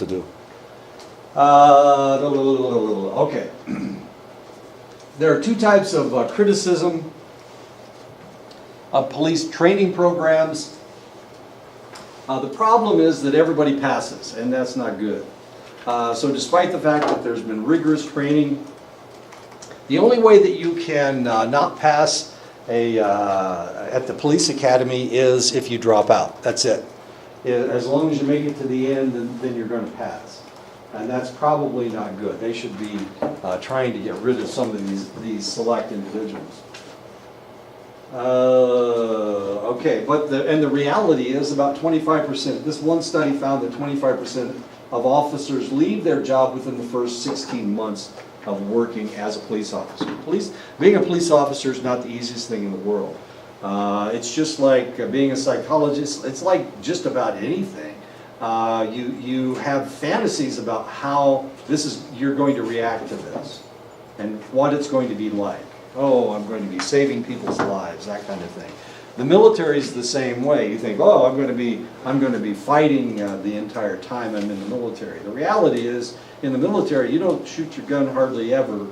to do. Okay. There are two types of criticism of police training programs. The problem is that everybody passes, and that's not good. So despite the fact that there's been rigorous training, the only way that you can not pass at the police academy is if you drop out. That's it. As long as you make it to the end, then you're going to pass. And that's probably not good. They should be trying to get rid of some of these select individuals. Okay, but the reality is about 25%. This one study found that 25% of officers leave their job within the first 16 months of working as a police officer. Being a police officer is not the easiest thing in the world. It's just like being a psychologist. It's like just about anything. You have fantasies about how you're going to react to this and what it's going to be like. Oh, I'm going to be saving people's lives, that kind of thing. The military is the same way. You think, oh, I'm going to be fighting the entire time I'm in the military. The reality is, in the military, you don't shoot your gun hardly ever.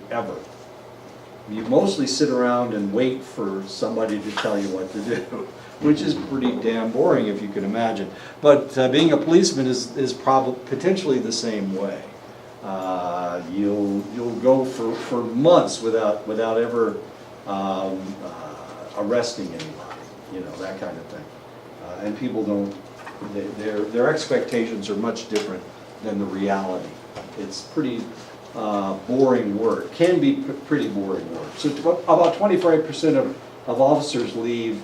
You mostly sit around and wait for somebody to tell you what to do, which is pretty damn boring if you can imagine. But being a policeman is probably potentially the same way. You'll go for months without ever arresting anybody, that kind of thing. And people don't. Their expectations are much different than the reality. It's pretty boring work. Can be pretty boring work. So about 25% of officers leave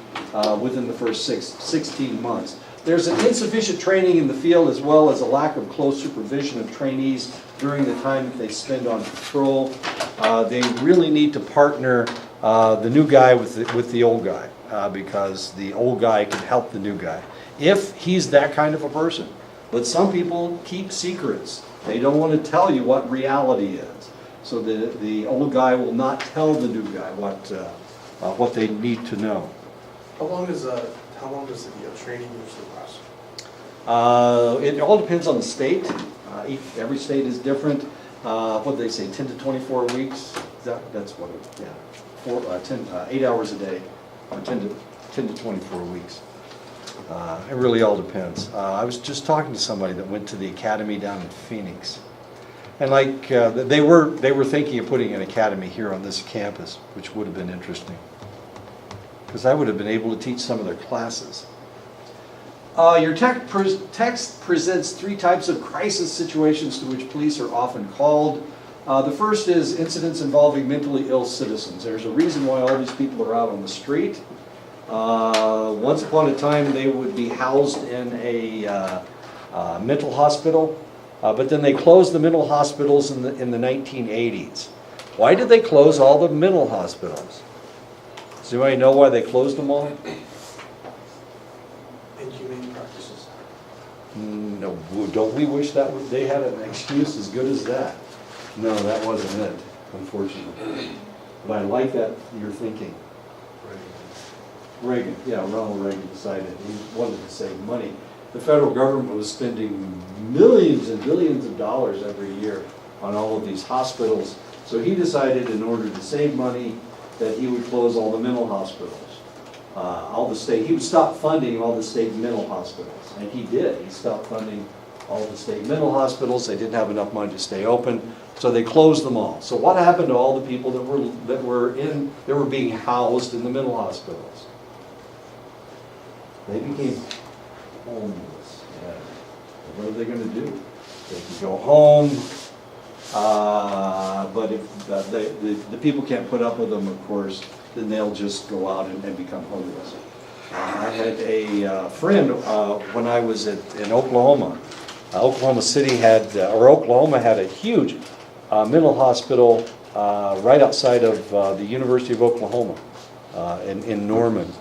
within the first 16 months. There's an insufficient training in the field as well as a lack of close supervision of trainees during the time that they spend on patrol. They really need to partner the new guy with the old guy because the old guy can help the new guy if he's that kind of a person. But some people keep secrets. They don't want to tell you what reality is. So the old guy will not tell the new guy what they need to know. How long does the training usually last? It all depends on the state. Every state is different. What do they say, 10 to 24 weeks? That's what it, yeah. 8 hours a day, 10 to 24 weeks. It really all depends. I was just talking to somebody that went to the academy down in Phoenix. And they were thinking of putting an academy here on this campus, which would have been interesting. Because I would have been able to teach some of their classes. Your text presents three types of crisis situations to which police are often called. The first is incidents involving mentally ill citizens. There's a reason why all these people are out on the street. Once upon a time they would be housed in a mental hospital, but then they closed the mental hospitals in the 1980s. Why did they close all the mental hospitals? Does anybody know why they closed them all? Inhumane practices. No, don't we wish they had an excuse as good as that? No, that wasn't it, unfortunately. But I like that you're thinking. Reagan, yeah, Ronald Reagan decided he wanted to save money. The federal government was spending millions and billions of dollars every year on all of these hospitals. So he decided in order to save money that he would close all the mental hospitals. He would stop funding all the state mental hospitals. And he did. He stopped funding all the state mental hospitals. They didn't have enough money to stay open. So they closed them all. So what happened to all the people that were being housed in the mental hospitals? They became homeless. Yeah. What are they going to do? They can go home, but if the people can't put up with them, of course, then they'll just go out and become homeless. I had a friend when I was in Oklahoma. Oklahoma had a huge mental hospital right outside of the University of Oklahoma in Norman.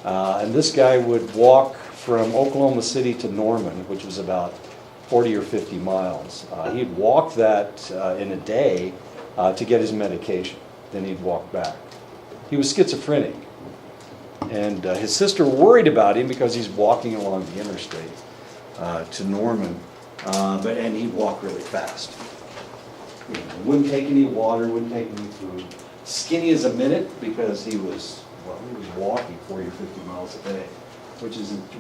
And this guy would walk from Oklahoma City to Norman, which was about 40 or 50 miles. He'd walk that in a day to get his medication. Then he'd walk back. He was schizophrenic. And his sister worried about him because he's walking along the interstate to Norman. and he'd walk really fast. You know, wouldn't take any water, wouldn't take any food. Skinny as a minute because he was walking 40 or 50 miles a day, which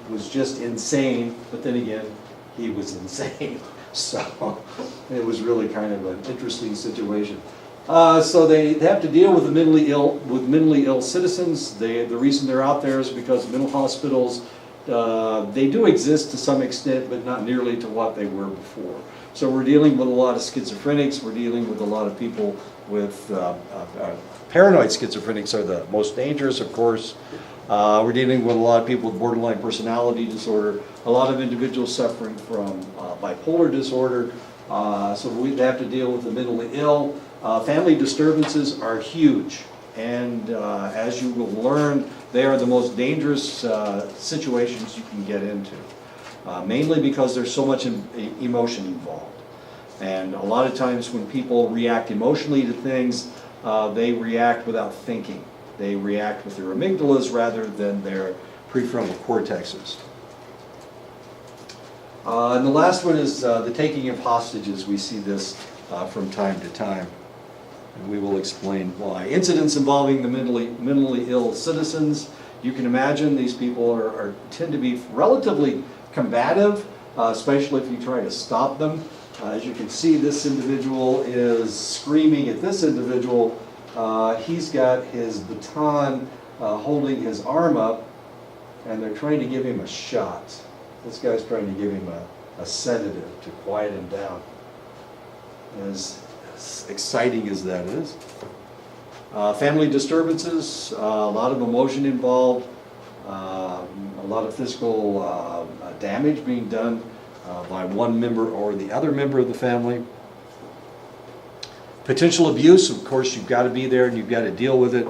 was just insane, but then again, he was insane. So it was really kind of an interesting situation. So they have to deal with the mentally ill citizens. The reason they're out there is because mental hospitals, they do exist to some extent, but not nearly to what they were before. So we're dealing with a lot of schizophrenics. We're dealing with a lot of people with paranoid schizophrenics are the most dangerous, of course. We're dealing with a lot of people with borderline personality disorder, a lot of individuals suffering from bipolar disorder. So we have to deal with the mentally ill. Family disturbances are huge, and as you will learn, they are the most dangerous situations you can get into, mainly because there's so much emotion involved. And a lot of times when people react emotionally to things, they react without thinking. They react with their amygdalas rather than their prefrontal cortexes. And the last one is the taking of hostages. We see this from time to time, and we will explain why. Incidents involving the mentally ill citizens. You can imagine these people tend to be relatively combative, especially if you try to stop them. As you can see, this individual is screaming at this individual. He's got his baton holding his arm up, and they're trying to give him a shot. This guy's trying to give him a sedative to quiet him down. As exciting as that is. Family disturbances, a lot of emotion involved, a lot of physical damage being done by one member or the other member of the family. Potential abuse, of course, you've got to be there and you've got to deal with it.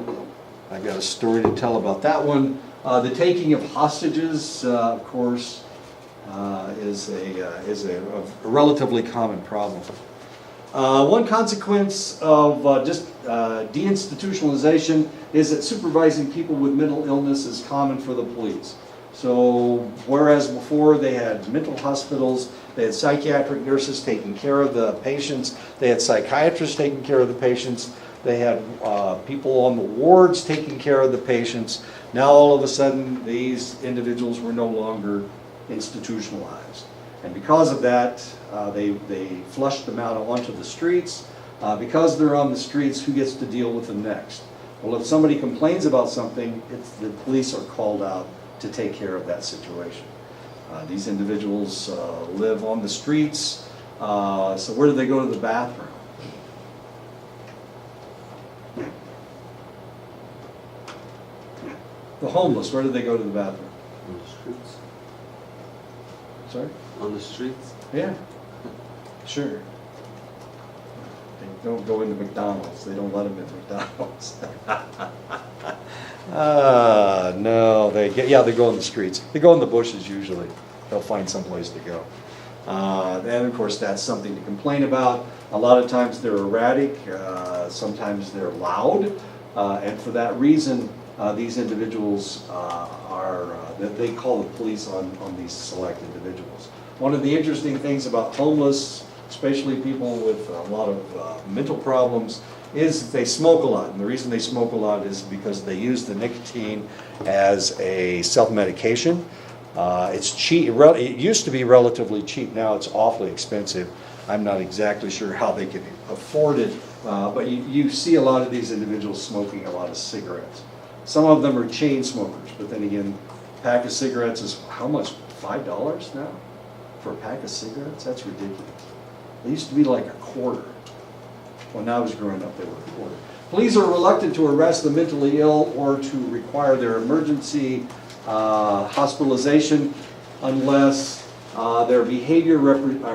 I've got a story to tell about that one. The taking of hostages, of course, is a relatively common problem. One consequence of just deinstitutionalization is that supervising people with mental illness is common for the police. So whereas before they had mental hospitals, they had psychiatric nurses taking care of the patients, they had psychiatrists taking care of the patients, they had people on the wards taking care of the patients. Now all of a sudden these individuals were no longer institutionalized. And because of that, they flushed them out onto the streets. Because they're on the streets, who gets to deal with them next? Well, if somebody complains about something, the police are called out to take care of that situation. These individuals live on the streets, so where do they go to the bathroom? The homeless, where do they go to the bathroom? On the streets. Sorry? On the streets? Yeah, sure. They don't go into McDonald's. They don't let them in McDonald's. No, they go in the streets. They go in the bushes usually. They'll find some place to go. And of course, that's something to complain about. A lot of times they're erratic. Sometimes they're loud. And for that reason, these individuals they call the police on these select individuals. One of the interesting things about homeless, especially people with a lot of mental problems, is that they smoke a lot. And the reason they smoke a lot is because they use the nicotine as a self-medication. It's cheap. It used to be relatively cheap. Now it's awfully expensive. I'm not exactly sure how they can afford it, but you see a lot of these individuals smoking a lot of cigarettes. Some of them are chain smokers, but then again, a pack of cigarettes is how much? $5 now for a pack of cigarettes? That's ridiculous. They used to be like a quarter. When I was growing up, they were a quarter. Police are reluctant to arrest the mentally ill or to require their emergency hospitalization unless their behavior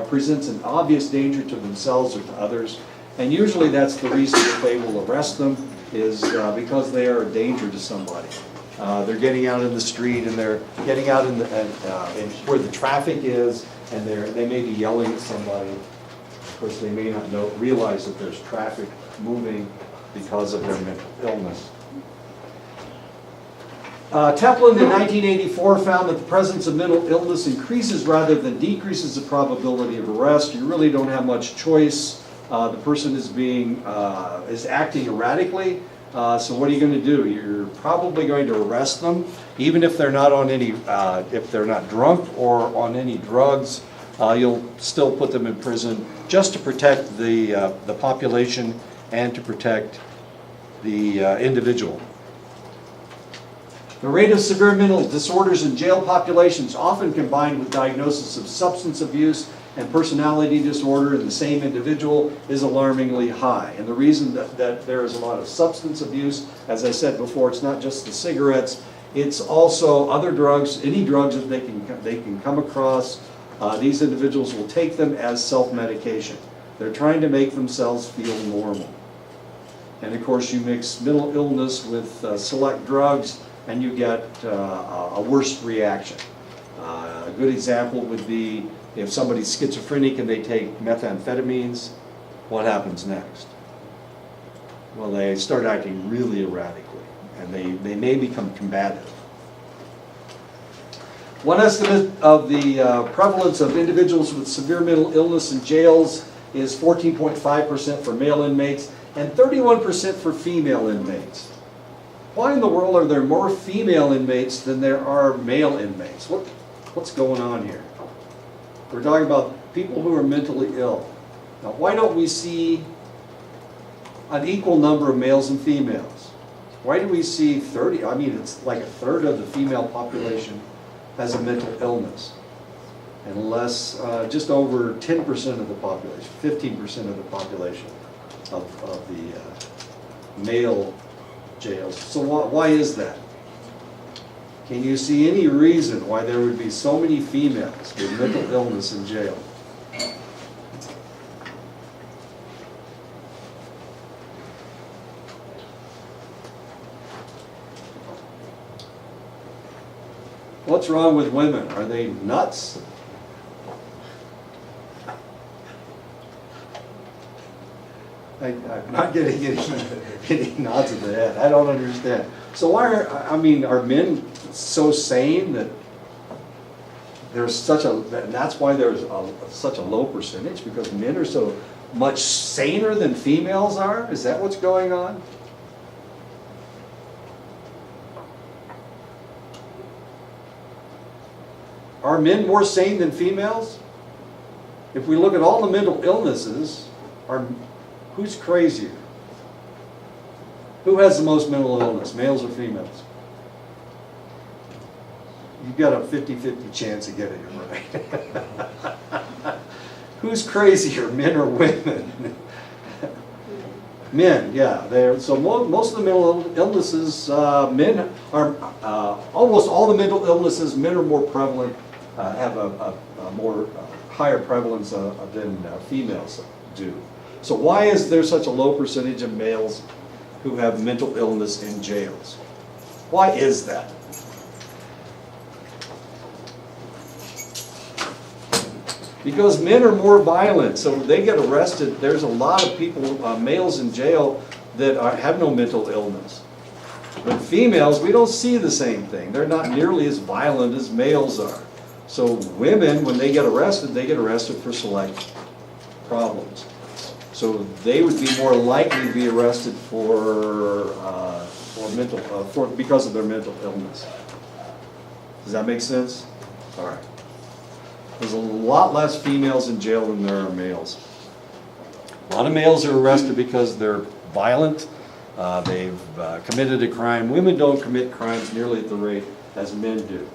presents an obvious danger to themselves or to others. And usually that's the reason that they will arrest them, is because they are a danger to somebody. They're getting out in the street and they're getting out in where the traffic is, and they may be yelling at somebody. Of course, they may not realize that there's traffic moving because of their mental illness. Teplin in 1984 found that the presence of mental illness increases rather than decreases the probability of arrest. You really don't have much choice. The person is acting erratically. So what are you going to do? You're probably going to arrest them, even if they're not on any, if they're not drunk or on any drugs. You'll still put them in prison just to protect the population and to protect the individual. The rate of severe mental disorders in jail populations, often combined with diagnosis of substance abuse and personality disorder in the same individual, is alarmingly high. And the reason that there is a lot of substance abuse, as I said before, it's not just the cigarettes, it's also other drugs, any drugs that they can come across. These individuals will take them as self-medication. They're trying to make themselves feel normal. And of course, you mix mental illness with select drugs, and you get a worse reaction. A good example would be if somebody's schizophrenic and they take methamphetamines, what happens next? Well, they start acting really erratically, and they may become combative. One estimate of the prevalence of individuals with severe mental illness in jails is 14.5% for male inmates and 31% for female inmates. Why in the world are there more female inmates than there are male inmates? What's going on here? We're talking about people who are mentally ill. Now, why don't we see an equal number of males and females? Why do we see 30? I mean, it's like a third of the female population has a mental illness. And less, just over 10% of the population, 15% of the population of the male jails. So why is that? Can you see any reason why there would be so many females with mental illness in jail? What's wrong with women? Are they nuts? I'm not getting any nods of the head. I don't understand. So are men so sane that there's such a, and that's why there's such a low percentage, because men are so much saner than females are? Is that what's going on? Are men more sane than females? If we look at all the mental illnesses, who's crazier? Who has the most mental illness, males or females? You've got a 50-50 chance of getting it right. Who's crazier, men or women? Men, yeah. So most of the mental illnesses, men are, almost all the mental illnesses, men are more prevalent, have a more higher prevalence than females do. So why is there such a low percentage of males who have mental illness in jails? Why is that? Because men are more violent, so they get arrested. There's a lot of people, males in jail, that have no mental illness. But females, we don't see the same thing. They're not nearly as violent as males are. So women, when they get arrested for select problems. So they would be more likely to be arrested because of their mental illness. Does that make sense? All right. There's a lot less females in jail than there are males. A lot of males are arrested because they're violent. They've committed a crime. Women don't commit crimes nearly at the rate as men do.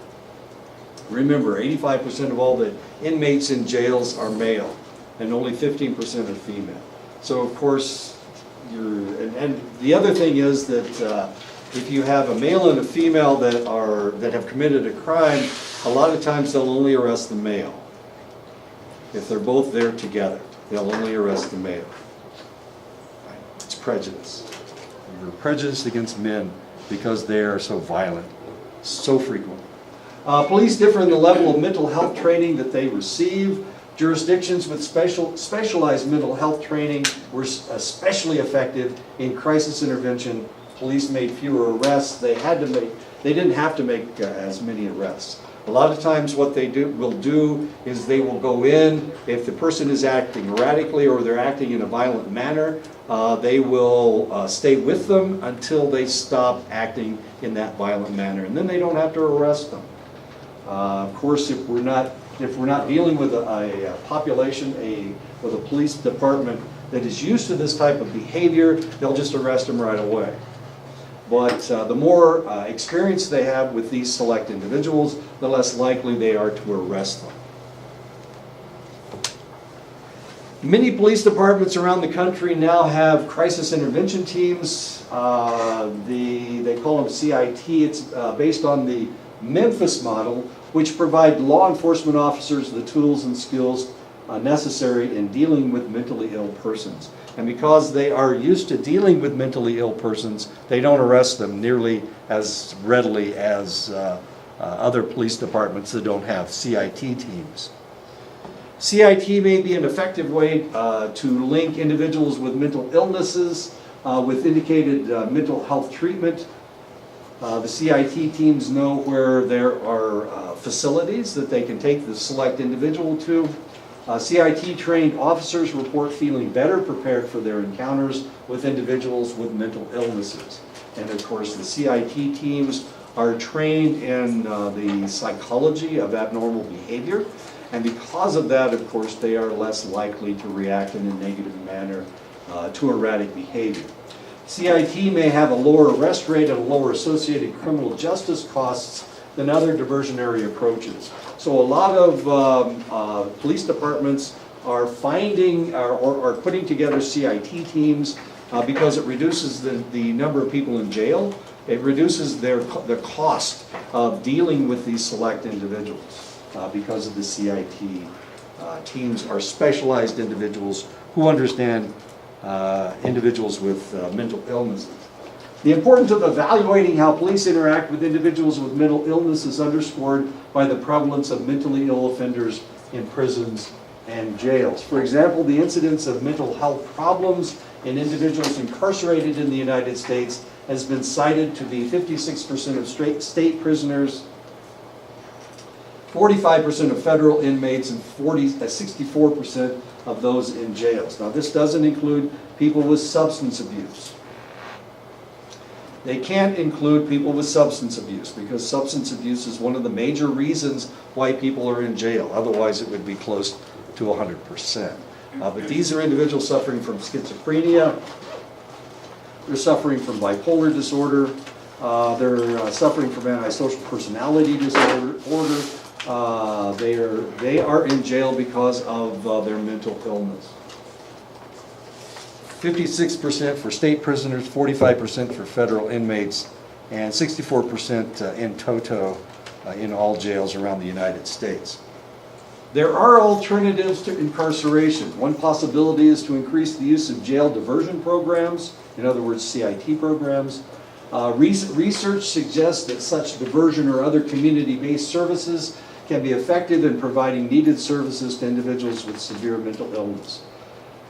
Remember, 85% of all the inmates in jails are male, and only 15% are female. So of course, and the other thing is that if you have a male and a female that have committed a crime, a lot of times they'll only arrest the male. If they're both there together, they'll only arrest the male. It's prejudice. You're prejudiced against men because they are so violent, so frequent. Police differ in the level of mental health training that they receive. Jurisdictions with specialized mental health training were especially effective in crisis intervention. Police made fewer arrests. They had to they didn't have to make as many arrests. A lot of times what they will do is they will go in, if the person is acting erratically or they're acting in a violent manner, they will stay with them until they stop acting in that violent manner, and then they don't have to arrest them. Of course, if we're not dealing with a population, with a police department that is used to this type of behavior, they'll just arrest them right away. But the more experience they have with these select individuals, the less likely they are to arrest them. Many police departments around the country now have crisis intervention teams. They call them CIT. It's based on the Memphis model, which provide law enforcement officers the tools and skills necessary in dealing with mentally ill persons. And because they are used to dealing with mentally ill persons, they don't arrest them nearly as readily as other police departments that don't have CIT teams. CIT may be an effective way to link individuals with mental illnesses with indicated mental health treatment. The CIT teams know where there are facilities that they can take the select individual to. CIT trained officers report feeling better prepared for their encounters with individuals with mental illnesses. And of course, the CIT teams are trained in the psychology of abnormal behavior. And because of that, of course, they are less likely to react in a negative manner to erratic behavior. CIT may have a lower arrest rate and lower associated criminal justice costs than other diversionary approaches. So a lot of police departments are finding or putting together CIT teams because it reduces the number of people in jail. It reduces the cost of dealing with these select individuals because of the CIT teams are specialized individuals who understand individuals with mental illnesses. The importance of evaluating how police interact with individuals with mental illness is underscored by the prevalence of mentally ill offenders in prisons and jails. For example, the incidence of mental health problems in individuals incarcerated in the United States has been cited to be 56% of state prisoners, 45% of federal inmates, and 64% of those in jails. Now, this doesn't include people with substance abuse. They can't include people with substance abuse because substance abuse is one of the major reasons why people are in jail. Otherwise, it would be close to 100%. But these are individuals suffering from schizophrenia. They're suffering from bipolar disorder. They're suffering from antisocial personality disorder. They are in jail because of their mental illness. 56% for state prisoners, 45% for federal inmates, and 64% in toto in all jails around the United States. There are alternatives to incarceration. One possibility is to increase the use of jail diversion programs, in other words, CIT programs. Research suggests that such diversion or other community-based services can be effective in providing needed services to individuals with severe mental illness.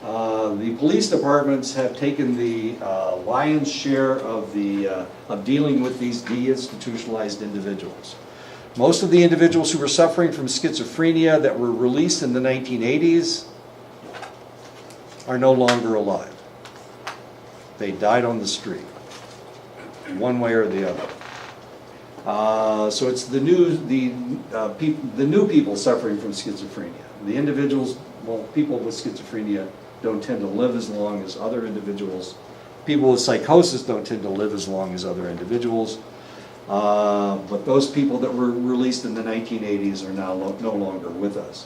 The police departments have taken the lion's share of dealing with these deinstitutionalized individuals. Most of the individuals who were suffering from schizophrenia that were released in the 1980s are no longer alive. They died on the street, one way or the other. So it's the new people suffering from schizophrenia. The individuals, well, people with schizophrenia don't tend to live as long as other individuals. People with psychosis don't tend to live as long as other individuals. But those people that were released in the 1980s are now no longer with us.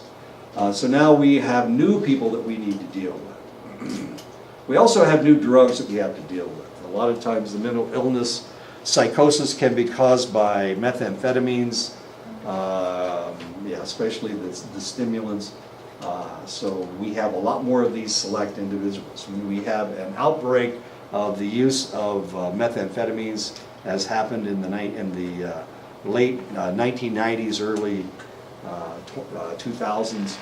So now we have new people that we need to deal with. We also have new drugs that we have to deal with. A lot of times the mental illness, psychosis can be caused by methamphetamines, especially the stimulants. So we have a lot more of these select individuals. When we have an outbreak of the use of methamphetamines, as happened in the late 1990s, early 2000s,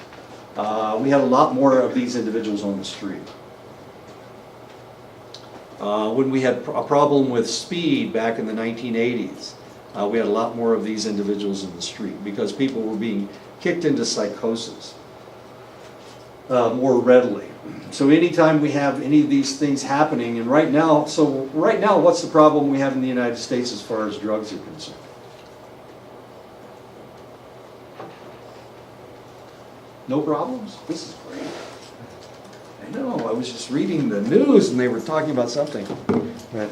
we had a lot more of these individuals on the street. When we had a problem with speed back in the 1980s, we had a lot more of these individuals in the street because people were being kicked into psychosis more readily. So anytime we have any of these things happening, and right now, what's the problem we have in the United States as far as drugs are concerned? No problems? This is great. I know, I was just reading the news and they were talking about something.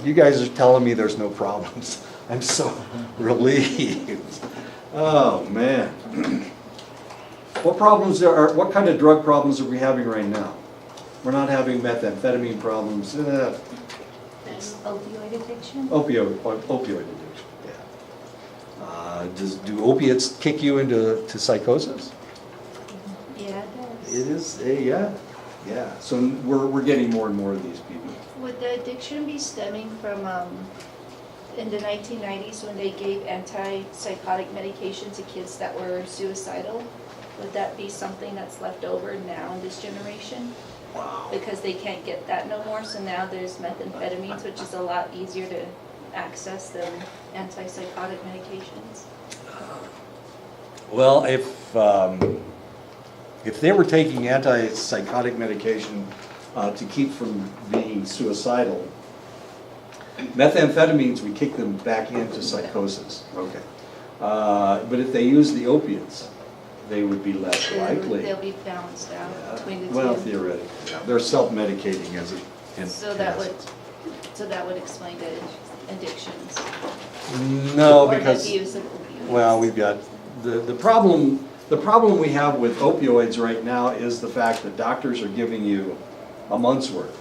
You guys are telling me there's no problems. I'm so relieved. Oh, man. What kind of drug problems are we having right now? We're not having methamphetamine problems. And opioid addiction? Opioid addiction, yeah. Do opiates kick you into psychosis? Yeah, it does. It is, yeah. So we're getting more and more of these people. Would the addiction be stemming from in the 1990s when they gave antipsychotic medication to kids that were suicidal? Would that be something that's left over now in this generation? Wow. Because they can't get that no more, so now there's methamphetamines, which is a lot easier to access than antipsychotic medications. Well, if they were taking antipsychotic medication to keep from being suicidal, methamphetamines would kick them back into psychosis. Okay. But if they use the opiates, they would be less likely. They'll be balanced out between the two. Well, theoretically, yeah. They're self-medicating as it. So that would explain the addictions. No, Or the because abuse of opioids. well, we've got the problem. The problem we have with opioids right now is the fact that doctors are giving you a month's worth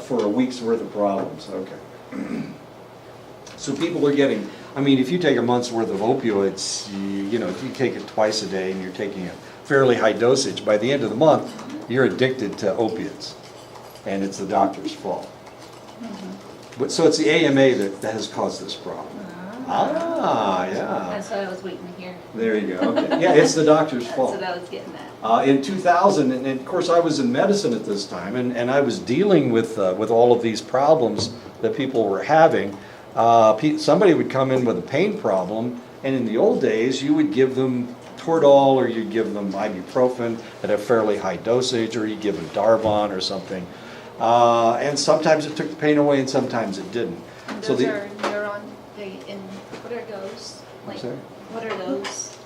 for a week's worth of problems. Okay. So people are getting. I mean, if you take a month's worth of opioids, you know, if you take it twice a day and you're taking a fairly high dosage, by the end of the month, you're addicted to opiates, and it's the doctor's fault. But so it's the AMA that has caused this problem. Yeah. That's what I was waiting to hear. There you go. Okay. Yeah, it's the doctor's That's fault. what I was getting at. In 2000, and of course I was in medicine at this time, and I was dealing with all of these problems that people were having. Somebody would come in with a pain problem, and in the old days you would give them Toradol or you'd give them ibuprofen at a fairly high dosage, or you'd give them Darvon or something. And sometimes it took the pain away and sometimes it didn't. And So those the, are what are those? Like, sorry? what are those?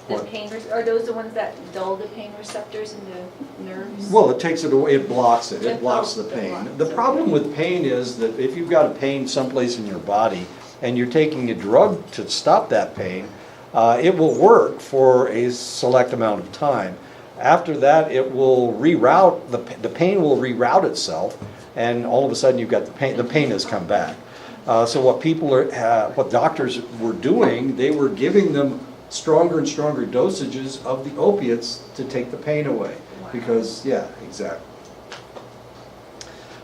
The What? are those the ones that dull the pain receptors in the nerves? Well, it takes it away, it blocks it, it blocks the It pain. blocks The it. problem with pain is that if you've got a pain someplace in your body and you're taking a drug to stop that pain, it will work for a select amount of time. After that, it will reroute, the pain will reroute itself, and all of a sudden you've got the pain has come back. So what doctors were doing, they were giving them stronger and stronger dosages of the opiates to take the pain away. Because, yeah, exactly.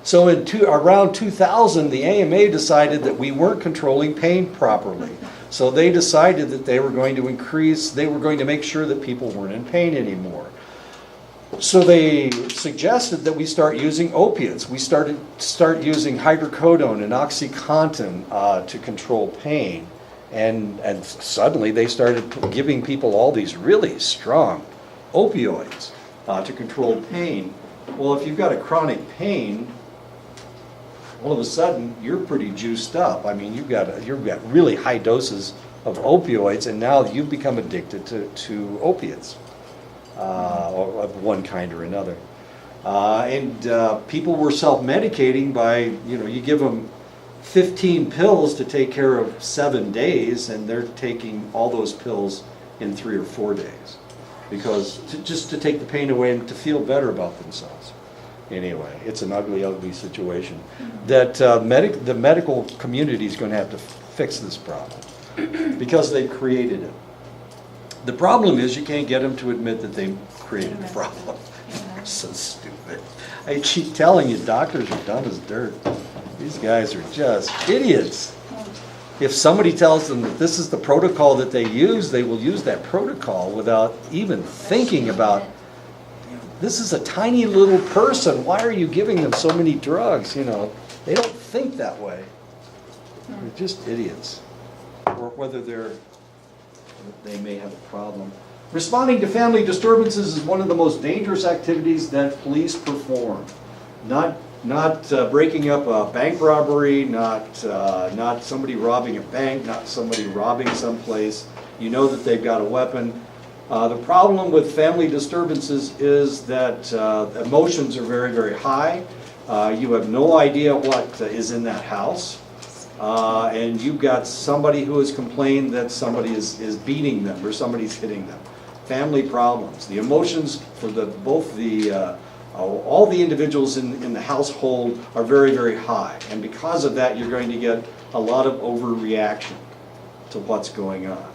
So around 2000, the AMA decided that we weren't controlling pain properly. So they decided that they were going to make sure that people weren't in pain anymore. So they suggested that we start using opiates. We start using hydrocodone and OxyContin to control pain. And suddenly they started giving people all these really strong opioids to control pain. Well, if you've got a chronic pain, all of a sudden you're pretty juiced up. I mean, you've got really high doses of opioids, and now you've become addicted to opiates of one kind or another. People were self-medicating by, you give them 15 pills to take care of 7 days, and they're taking all those pills in 3 or 4 days, because just to take the pain away and to feel better about themselves. Anyway, it's an ugly, ugly situation that the medical community is going to have to fix this problem because they created it. The problem is you can't get them to admit that they created the problem. So stupid. I keep telling you, doctors are dumb as dirt. These guys are just idiots. If somebody tells them that this is the protocol that they use, they will use that protocol without even thinking about, this is a tiny little person. Why are you giving them so many drugs? They don't think that way. They're just idiots. or whether they may have a problem. Responding to family disturbances is one of the most dangerous activities that police perform. Not breaking up a bank robbery, not somebody robbing a bank, not somebody robbing someplace. You know that they've got a weapon. The problem with family disturbances is that emotions are very, very high. You have no idea what is in that house. And you've got somebody who has complained that somebody is beating them or somebody's hitting them. Family problems. The emotions for all the individuals in the household are very, very high. And because of that, you're going to get a lot of overreaction to what's going on.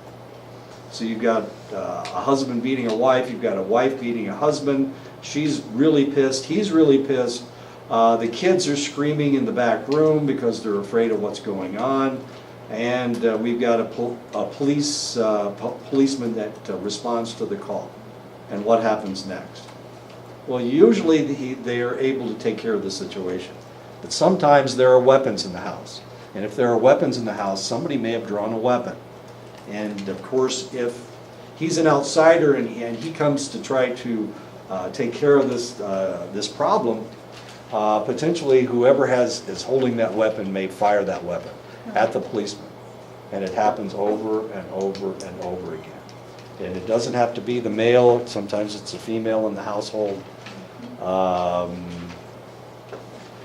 So you've got a husband beating a wife, you've got a wife beating a husband, she's really pissed, he's really pissed. The kids are screaming in the back room because they're afraid of what's going on. And we've got a policeman that responds to the call. And what happens next? Well, usually they are able to take care of the situation. But sometimes there are weapons in the house. And if there are weapons in the house, somebody may have drawn a weapon. And of course, if he's an outsider and he comes to try to take care of this problem, potentially whoever is holding that weapon may fire that weapon at the policeman. And it happens over and over and over again. And it doesn't have to be the male, sometimes it's a female in the household.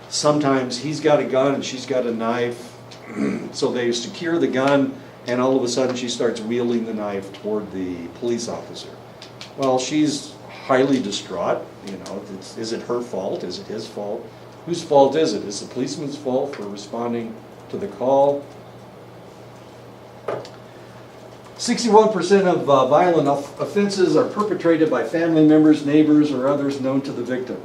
Sometimes he's got a gun and she's got a knife, so they secure the gun and all of a sudden she starts wielding the knife toward the police officer. Well, she's highly distraught, you know, is it her fault, is it his fault? Whose fault is it? Is the policeman's fault for responding to the call? 61% of violent offenses are perpetrated by family members, neighbors, or others known to the victim.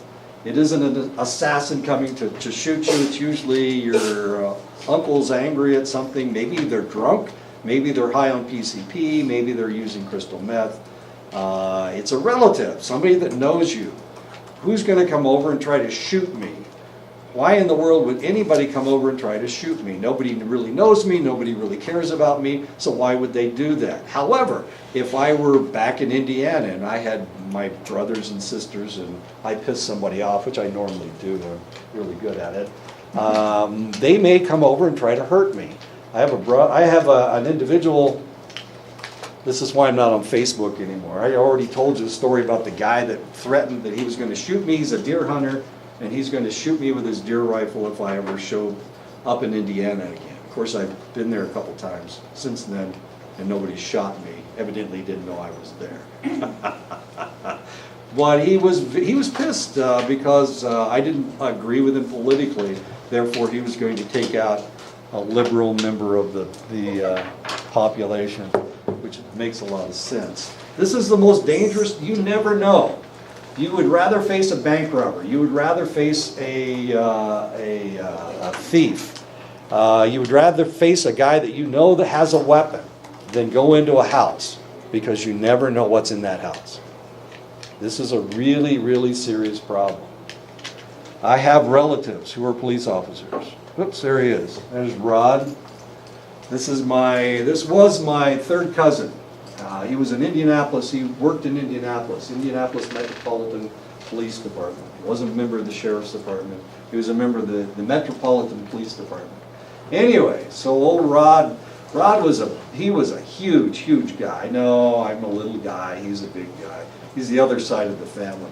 It isn't an assassin coming to shoot you. It's usually your uncle's angry at something. Maybe they're drunk. Maybe they're high on PCP. Maybe they're using crystal meth. It's a relative, somebody that knows you. Who's going to come over and try to shoot me? Why in the world would anybody come over and try to shoot me? Nobody really knows me, nobody really cares about me, so why would they do that? However, if I were back in Indiana and I had my brothers and sisters and I pissed somebody off, which I normally do, I'm really good at it, they may come over and try to hurt me. I have an individual, this is why I'm not on Facebook anymore. I already told you the story about the guy that threatened that he was going to shoot me. He's a deer hunter. And he's going to shoot me with his deer rifle if I ever show up in Indiana again. Of course, I've been there a couple times since then, and nobody shot me. Evidently didn't know I was there. But he was pissed because I didn't agree with him politically. Therefore, he was going to take out a liberal member of the population, which makes a lot of sense. This is the most dangerous. You never know. You would rather face a bank robber. You would rather face a thief. You would rather face a guy that you know that has a weapon than go into a house because you never know what's in that house. This is a really, really serious problem. I have relatives who are police officers. Whoops, there he is. There's Rod. This was my third cousin. He was in Indianapolis. He worked in Indianapolis Metropolitan Police Department. He wasn't a member of the Sheriff's Department. He was a member of the Metropolitan Police Department. Anyway, so old Rod was a huge, huge guy. No, I'm a little guy. He's a big guy. He's the other side of the family.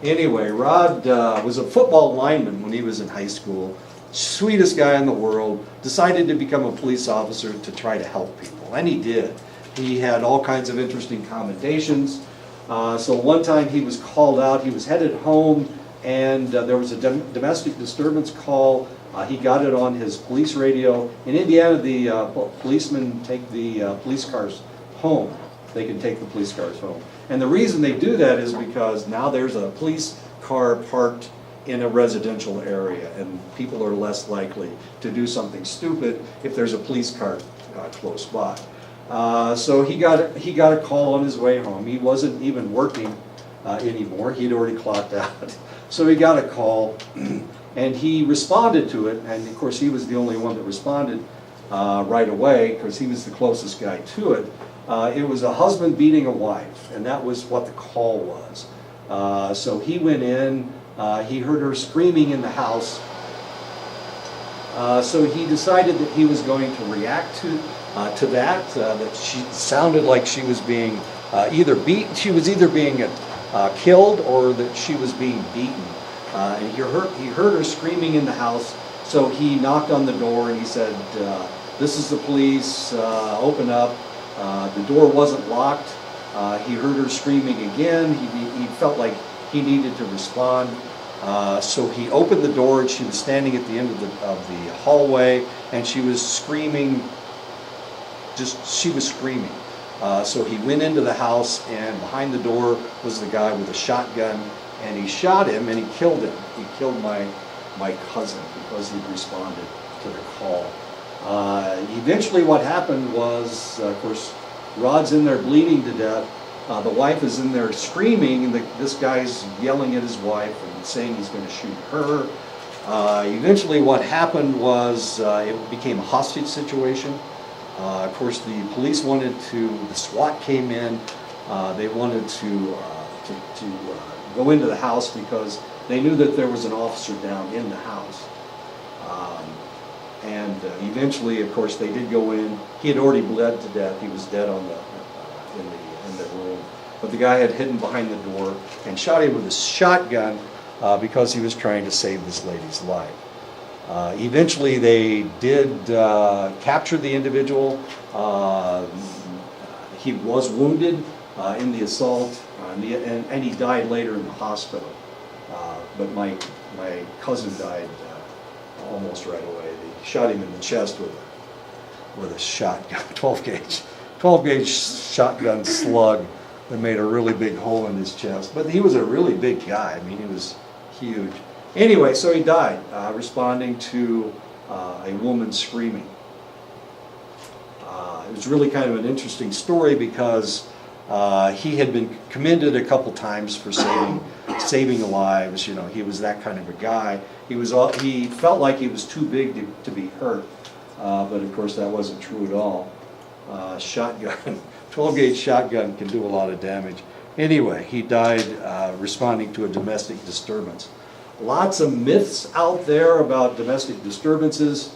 Anyway, Rod was a football lineman when he was in high school. Sweetest guy in the world. Decided to become a police officer to try to help people, and he did. He had all kinds of interesting commendations. So one time he was called out. He was headed home, and there was a domestic disturbance call. He got it on his police radio. In Indiana, the policemen take the police cars home. They can take the police cars home. And the reason they do that is because now there's a police car parked in a residential area, and people are less likely to do something stupid if there's a police car close by. So he got a call on his way home. He wasn't even working anymore. He'd already clocked out. So he got a call, and he responded to it. And of course, he was the only one that responded. right away, because he was the closest guy to it. It was a husband beating a wife, and that was what the call was. So he went in, he heard her screaming in the house. So he decided that he was going to react to that. That she sounded like she was being she was either being killed or that she was being beaten. And he heard her screaming in the house. So he knocked on the door and he said, "This is the police. Open up." The door wasn't locked. He heard her screaming again. He felt like he needed to respond. So he opened the door, and she was standing at the end of the hallway, and she was screaming. She was screaming. So he went into the house, and behind the door was the guy with a shotgun, and he shot him, and he killed him. He killed my cousin because he responded to the call. Eventually what happened was, of course, Rod's in there bleeding to death. The wife is in there screaming, and this guy's yelling at his wife and saying he's going to shoot her. Eventually what happened was it became a hostage situation. Of course, the police the SWAT came in. They wanted to go into the house because they knew that there was an officer down in the house. And eventually, of course, they did go in. He had already bled to death. He was dead in the room. But the guy had hidden behind the door and shot him with a shotgun because he was trying to save this lady's life. Eventually, they did capture the individual. He was wounded in the assault, and he died later in the hospital. But my cousin died almost right away. They shot him in the chest with a shotgun, 12 gauge shotgun slug that made a really big hole in his chest. But he was a really big guy. I mean, he was huge. Anyway, so he died responding to a woman screaming. It was really kind of an interesting story because he had been commended a couple times for saving lives. You know, he was that kind of a guy. He felt like he was too big to be hurt, but of course that wasn't true at all. Shotgun, 12 gauge shotgun can do a lot of damage. Anyway, he died responding to a domestic disturbance. Lots of myths out there about domestic disturbances.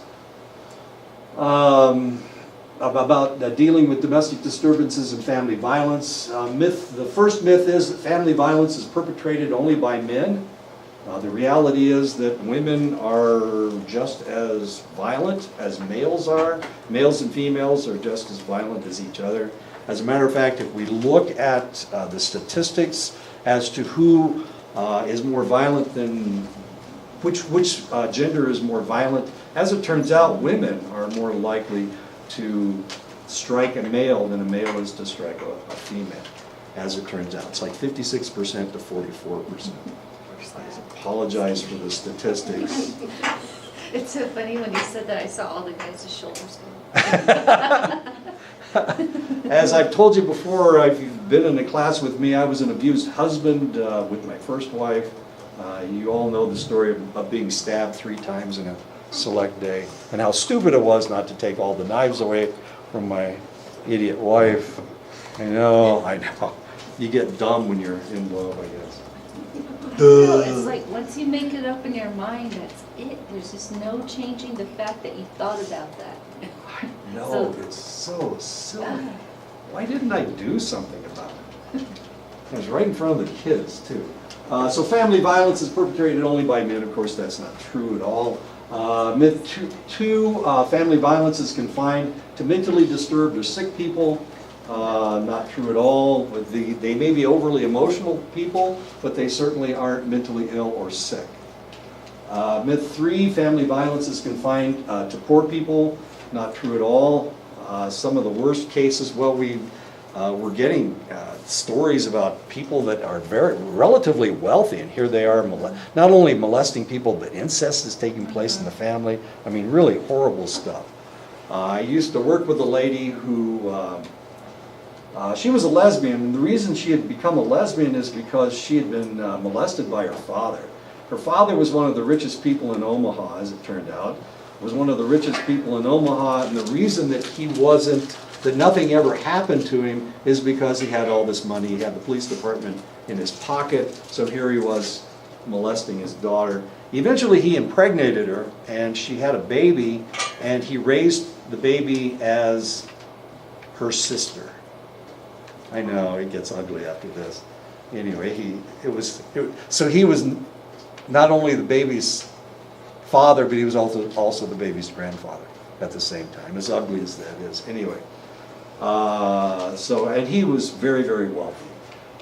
About dealing with domestic disturbances and family violence. The first myth is that family violence is perpetrated only by men. The reality is that women are just as violent as males are. Males and females are just as violent as each other. As a matter of fact, if we look at the statistics as to who is more violent than which gender is more violent, as it turns out, women are more likely to strike a male than a male is to strike a female, as it turns out. It's like 56% to 44%. I apologize for the statistics. It's so funny when you said that, I saw all the guys' shoulders go. As I've told you before, if you've been in a class with me, I was an abused husband with my first wife. You all know the story of being stabbed 3 times in a select day, and how stupid it was not to take all the knives away from my idiot wife. I know. You get dumb when you're in love, I guess. No, it's like once you make it up in your mind, that's it. There's just no changing the fact that you thought about that. No, it's so silly. Why didn't I do something about it? It was right in front of the kids, too. So family violence is perpetrated only by men. Of course, that's not true at all. Myth 2, family violence is confined to mentally disturbed or sick people. Not true at all. They may be overly emotional people, but they certainly aren't mentally ill or sick. Myth 3, family violence is confined to poor people. Not true at all. Some of the worst cases, we're getting stories about people that are relatively wealthy, and here they are not only molesting people, but incest is taking place in the family. I mean, really horrible stuff. I used to work with a lady who, she was a lesbian, and the reason she had become a lesbian is because she had been molested by her father. Her father was one of the richest people in Omaha, as it turned out. was one of the richest people in Omaha, and the reason that nothing ever happened to him is because he had all this money. He had the police department in his pocket, so here he was molesting his daughter. Eventually he impregnated her, and she had a baby, and he raised the baby as her sister. I know, it gets ugly after this. Anyway, he was not only the baby's father, but he was also the baby's grandfather at the same time, as ugly as that is. Anyway, and he was very, very wealthy.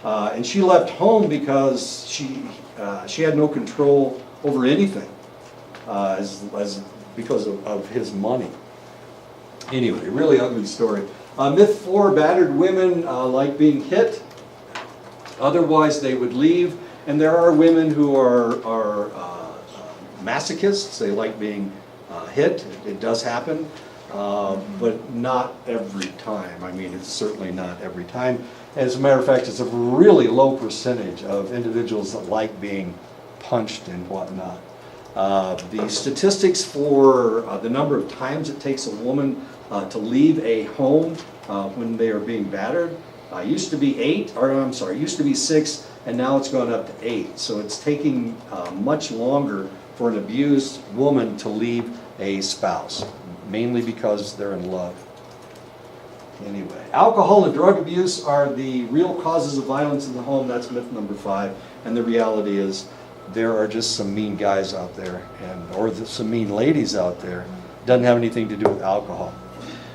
And she left home because she had no control over anything, because of his money. Anyway, really ugly story. Myth 4, battered women like being hit. Otherwise, they would leave. And there are women who are masochists. They like being hit. It does happen, but not every time. I mean, it's certainly not every time. As a matter of fact, it's a really low percentage of individuals that like being punched and whatnot. The statistics for the number of times it takes a woman to leave a home when they are being battered used to be 6, and now it's gone up to 8. So it's taking much longer for an abused woman to leave a spouse, mainly because they're in love. Anyway, alcohol and drug abuse are the real causes of violence in the home. That's myth number 5. And the reality is there are just some mean guys out there, or some mean ladies out there. Doesn't have anything to do with alcohol.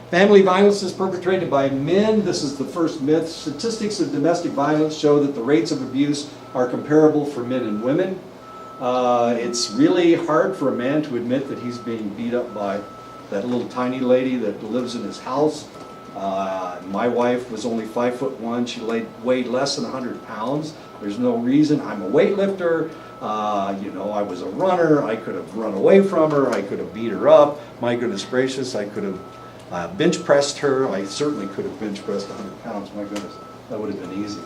Family violence is perpetrated by men. This is the first myth. Statistics of domestic violence show that the rates of abuse are comparable for men and women. It's really hard for a man to admit that he's being beat up by that little tiny lady that lives in his house. My wife was only 5'1". She weighed less than 100 pounds. There's no reason. I'm a weightlifter. I was a runner. I could have run away from her. I could have beat her up. My goodness gracious, I could have bench pressed her. I certainly could have bench pressed 100 pounds. My goodness, that would have been easy.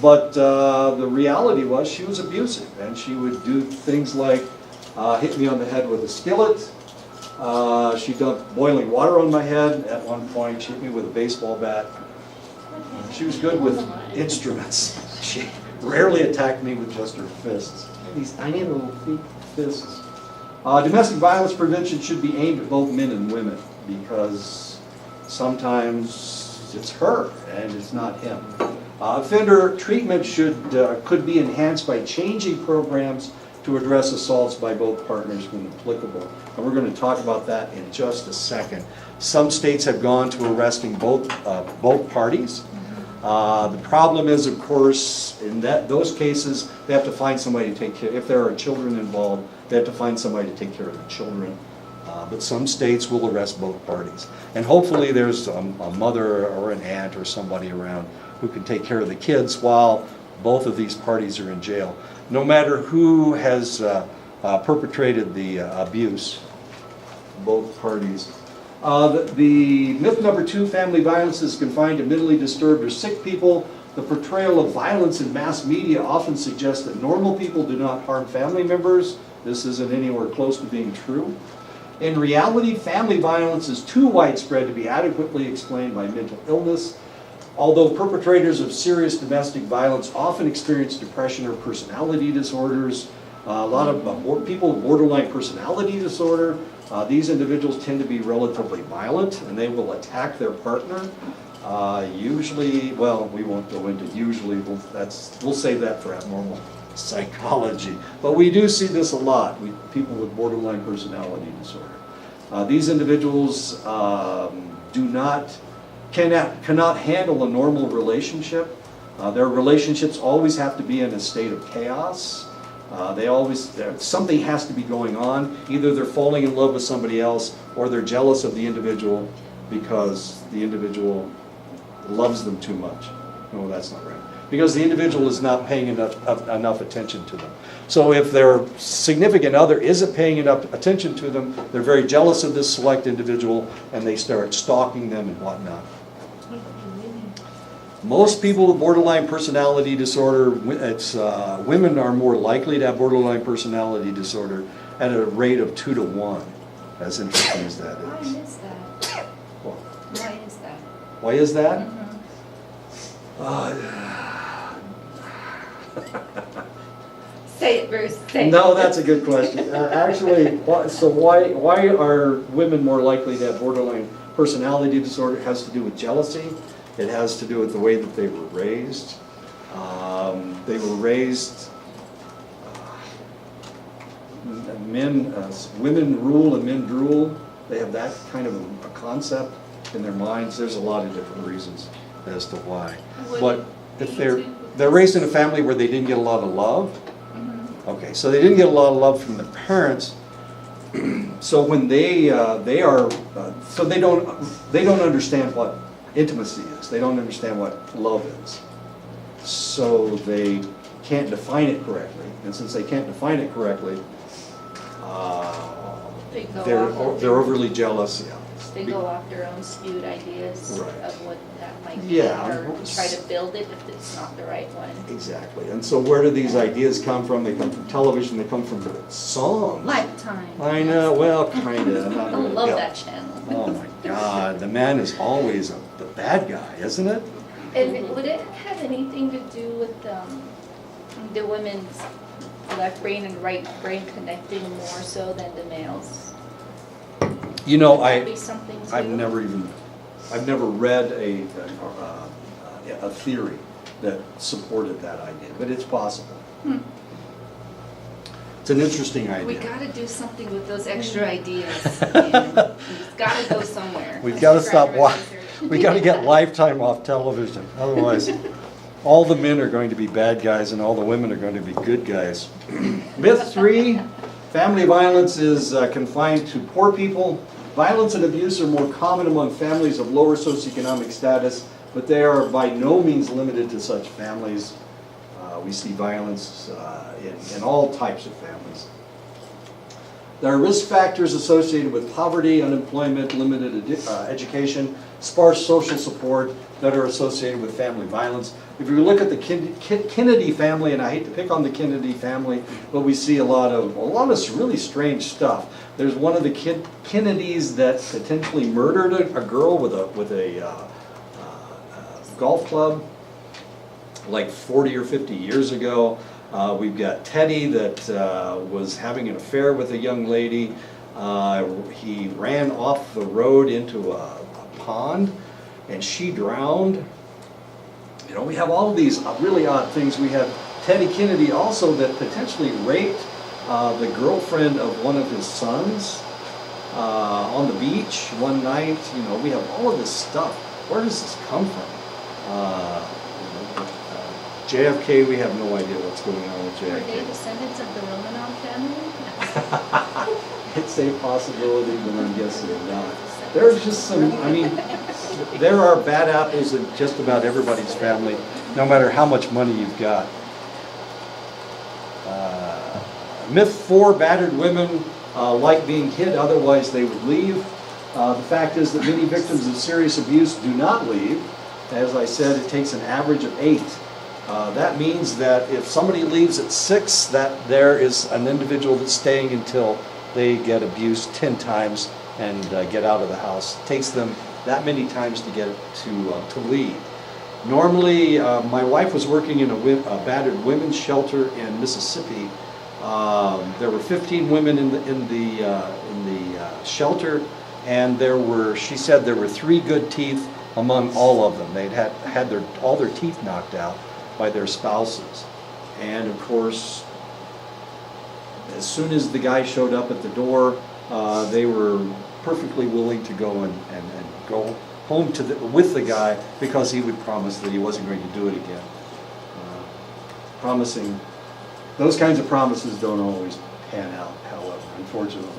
But the reality was she was abusive, and she would do things like hit me on the head with a skillet. She dumped boiling water on my head at one point. She hit me with a baseball bat. She was good with instruments. She rarely attacked me with just her fists. These tiny little fists. Domestic violence prevention should be aimed at both men and women, because sometimes it's her and it's not him. Offender treatment could be enhanced by changing programs to address assaults by both partners when applicable. And we're going to talk about that in just a second. Some states have gone to arresting both parties. The problem is, of course, in those cases, they have to find somebody to take care. If there are children involved, they have to find somebody to take care of the children. But some states will arrest both parties. And hopefully there's a mother or an aunt or somebody around who can take care of the kids while both of these parties are in jail. No matter who has perpetrated the abuse, both parties. The myth number 2, family violence is confined to mentally disturbed or sick people. The portrayal of violence in mass media often suggests that normal people do not harm family members. This isn't anywhere close to being true. In reality, family violence is too widespread to be adequately explained by mental illness. Although perpetrators of serious domestic violence often experience depression or personality disorders, a lot of people with borderline personality disorder, these individuals tend to be relatively violent, and they will attack their partner. Usually, well, we won't go into usually, we'll save that for abnormal psychology. But we do see this a lot, people with borderline personality disorder. These individuals cannot handle a normal relationship. Their relationships always have to be in a state of chaos. Something has to be going on. Either they're falling in love with somebody else, or they're jealous of the individual because the individual loves them too much. No, that's not right. Because the individual is not paying enough attention to them. So if their significant other isn't paying enough attention to them, they're very jealous of this select individual, and they start stalking them and whatnot. Most people with borderline personality disorder, women are more likely to have borderline personality disorder at a rate of 2 to 1. as interesting as that Why is. is that? Well, Why is that? why is that? Mhm. Say it, Bruce, say it. No, that's a good question. Actually, why are women more likely to have borderline personality disorder? It has to do with jealousy. It has to do with the way that they were raised. They were raised, women rule and men drool. They have that kind of a concept in their minds. There's a lot of different reasons as to why. Would But it if be they're raised in a family where they didn't get a lot of love, okay, so they didn't get a lot of love from their parents. So when they don't understand what intimacy is. They don't understand what love is. So they can't define it correctly. And since they can't define it correctly, They go they're off they're overly jealous. Yeah. They go off their own skewed ideas Right. of what that might be, Yeah. or try to build it if it's not the right one. Exactly. And so where do these ideas come from? They come from television. They come from songs. Lifetime. I know. Well, kind of. I love that channel. Oh my God, the man is always the bad guy, isn't it? And would it have anything to do with the women's left brain and right brain connecting more so than the males? You know, Would that be something too? I've never read a theory that supported that idea, but it's possible. It's an interesting idea. We gotta do something with those extra ideas. man. We've gotta go somewhere. We've got to stop we got to get Lifetime off television. Otherwise, all the men are going to be bad guys and all the women are going to be good guys. Myth 3, family violence is confined to poor people. Violence and abuse are more common among families of lower socioeconomic status, but they are by no means limited to such families. We see violence in all types of families. There are risk factors associated with poverty, unemployment, limited education, sparse social support that are associated with family violence. If you look at the Kennedy family, and I hate to pick on the Kennedy family, but we see a lot of really strange stuff. There's one of the Kennedys that potentially murdered a girl with a golf club like 40 or 50 years ago. We've got Teddy that was having an affair with a young lady. He ran off the road into a pond and she drowned. You know, we have all of these really odd things. We have Teddy Kennedy also that potentially raped the girlfriend of one of his sons on the beach one night. You know, we have all of this stuff. Where does this come from? JFK, we have no idea what's going on with Are they JFK. descendants of the Romanov family? It's a possibility, but I'm guessing not. There's just some, I mean, there are bad apples in just about everybody's family, no matter how much money you've got. Myth 4, battered women like being hit, otherwise they would leave. The fact is that many victims of serious abuse do not leave. As I said, it takes an average of 8. That means that if somebody leaves at 6, that there is an individual that's staying until they get abused 10 times and get out of the house. It takes them that many times to get to leave. Normally, my wife was working in a battered women's shelter in Mississippi. There were 15 women in the shelter, and she said there were 3 good teeth among all of them. They'd had all their teeth knocked out by their spouses. And of course, as soon as the guy showed up at the door, they were perfectly willing to go and go home with the guy because he would promise that he wasn't going to do it again. Those kinds of promises don't always pan out, however, unfortunately.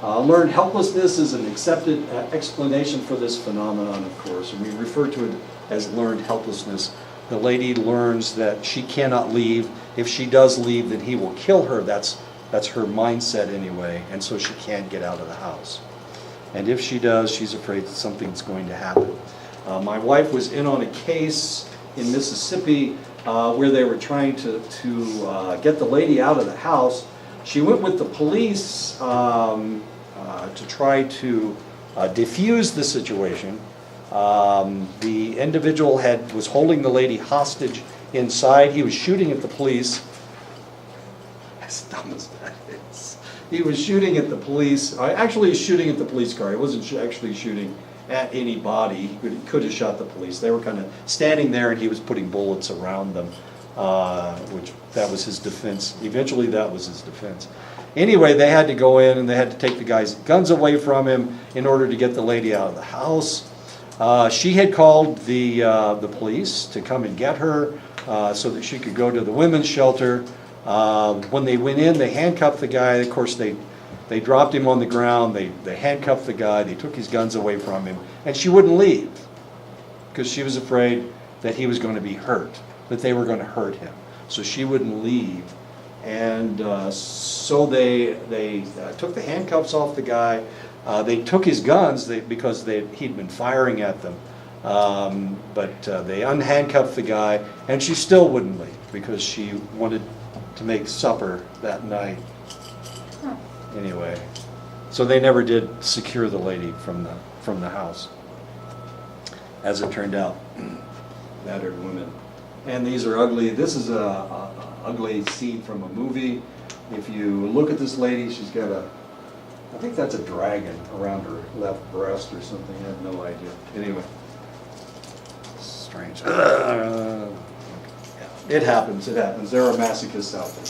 Learned helplessness is an accepted explanation for this phenomenon, of course, and we refer to it as learned helplessness. The lady learns that she cannot leave. If she does leave, then he will kill her. That's her mindset anyway, and so she can't get out of the house. And if she does, she's afraid that something's going to happen. My wife was in on a case in Mississippi where they were trying to get the lady out of the house. She went with the police to try to defuse the situation. The individual was holding the lady hostage inside. He was shooting at the police. As dumb as that is. He was shooting at the police. Actually, he was shooting at the police car. He wasn't actually shooting at anybody. He could have shot the police. They were kind of standing there, and he was putting bullets around them, which that was his defense. Eventually, that was his defense. Anyway, they had to go in, and they had to take the guy's guns away from him in order to get the lady out of the house. She had called the police to come and get her so that she could go to the women's shelter. When they went in, they handcuffed the guy. Of course, they dropped him on the ground. They handcuffed the guy. They took his guns away from him. And she wouldn't leave because she was afraid that he was going to be hurt, that they were going to hurt him. So she wouldn't leave. And so they took the handcuffs off the guy. They took his guns because he'd been firing at them. But they unhandcuffed the guy, and she still wouldn't leave because she wanted to make supper that night. Anyway, so they never did secure the lady from the house. As it turned out, battered women. And these are ugly. This is a ugly scene from a movie. If you look at this lady, she's got I think that's a dragon around her left breast or something. I have no idea. Anyway, strange. It happens. There are masochists out there.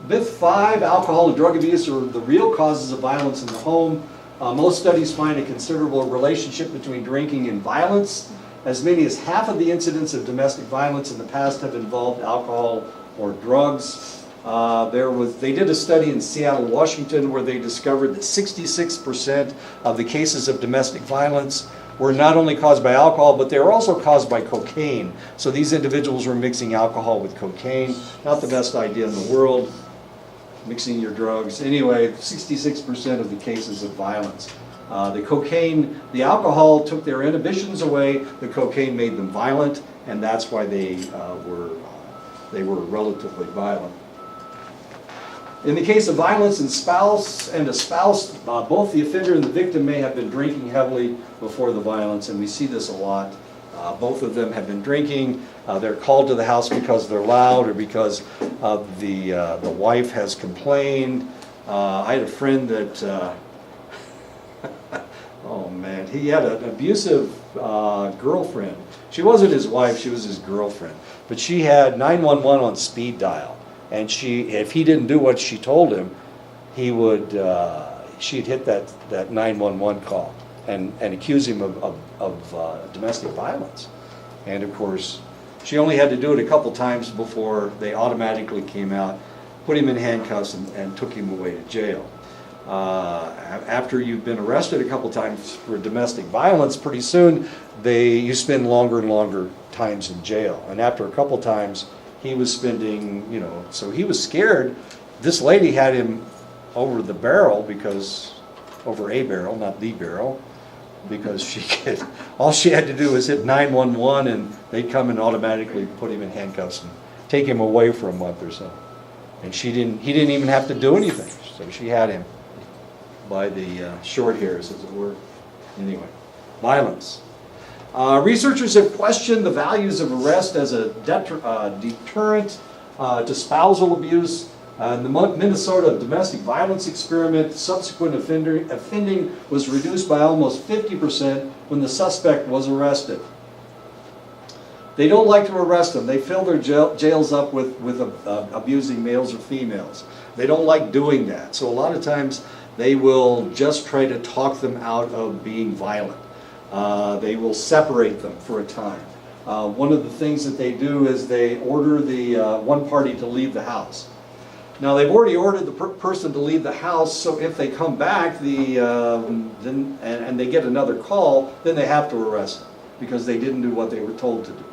Myth 5, alcohol and drug abuse are the real causes of violence in the home. Most studies find a considerable relationship between drinking and violence. As many as half of the incidents of domestic violence in the past have involved alcohol or drugs. They did a study in Seattle, Washington, where they discovered that 66% of the cases of domestic violence were not only caused by alcohol, but they were also caused by cocaine. So these individuals were mixing alcohol with cocaine. Not the best idea in the world, mixing your drugs. Anyway, 66% of the cases of violence. The alcohol took their inhibitions away, the cocaine made them violent, and that's why they were relatively violent. In the case of violence and a spouse, both the offender and the victim may have been drinking heavily before the violence, and we see this a lot. Both of them have been drinking. They're called to the house because they're loud or because the wife has complained. I had a friend that, oh man, he had an abusive girlfriend. She wasn't his wife, she was his girlfriend. But she had 911 on speed dial. And if he didn't do what she told him, she'd hit that 911 call and accuse him of domestic violence. And of course, she only had to do it a couple times before they automatically came out, put him in handcuffs, and took him away to jail. After you've been arrested a couple times for domestic violence, pretty soon you spend longer and longer times in jail. And after a couple times, he was spending, so he was scared. This lady had him over a barrel, not the barrel, because all she had to do was hit 911 and they'd come and automatically put him in handcuffs and take him away for a month or so. And he didn't even have to do anything. So she had him by the short hairs, as it were. Anyway, violence. Researchers have questioned the values of arrest as a deterrent to spousal abuse. In the Minnesota domestic violence experiment, subsequent offending was reduced by almost 50% when the suspect was arrested. They don't like to arrest them. They fill their jails up with abusing males or females. They don't like doing that. So a lot of times they will just try to talk them out of being violent. They will separate them for a time. One of the things that they do is they order the one party to leave the house. Now they've already ordered the person to leave the house, so if they come back and they get another call, then they have to arrest them because they didn't do what they were told to do.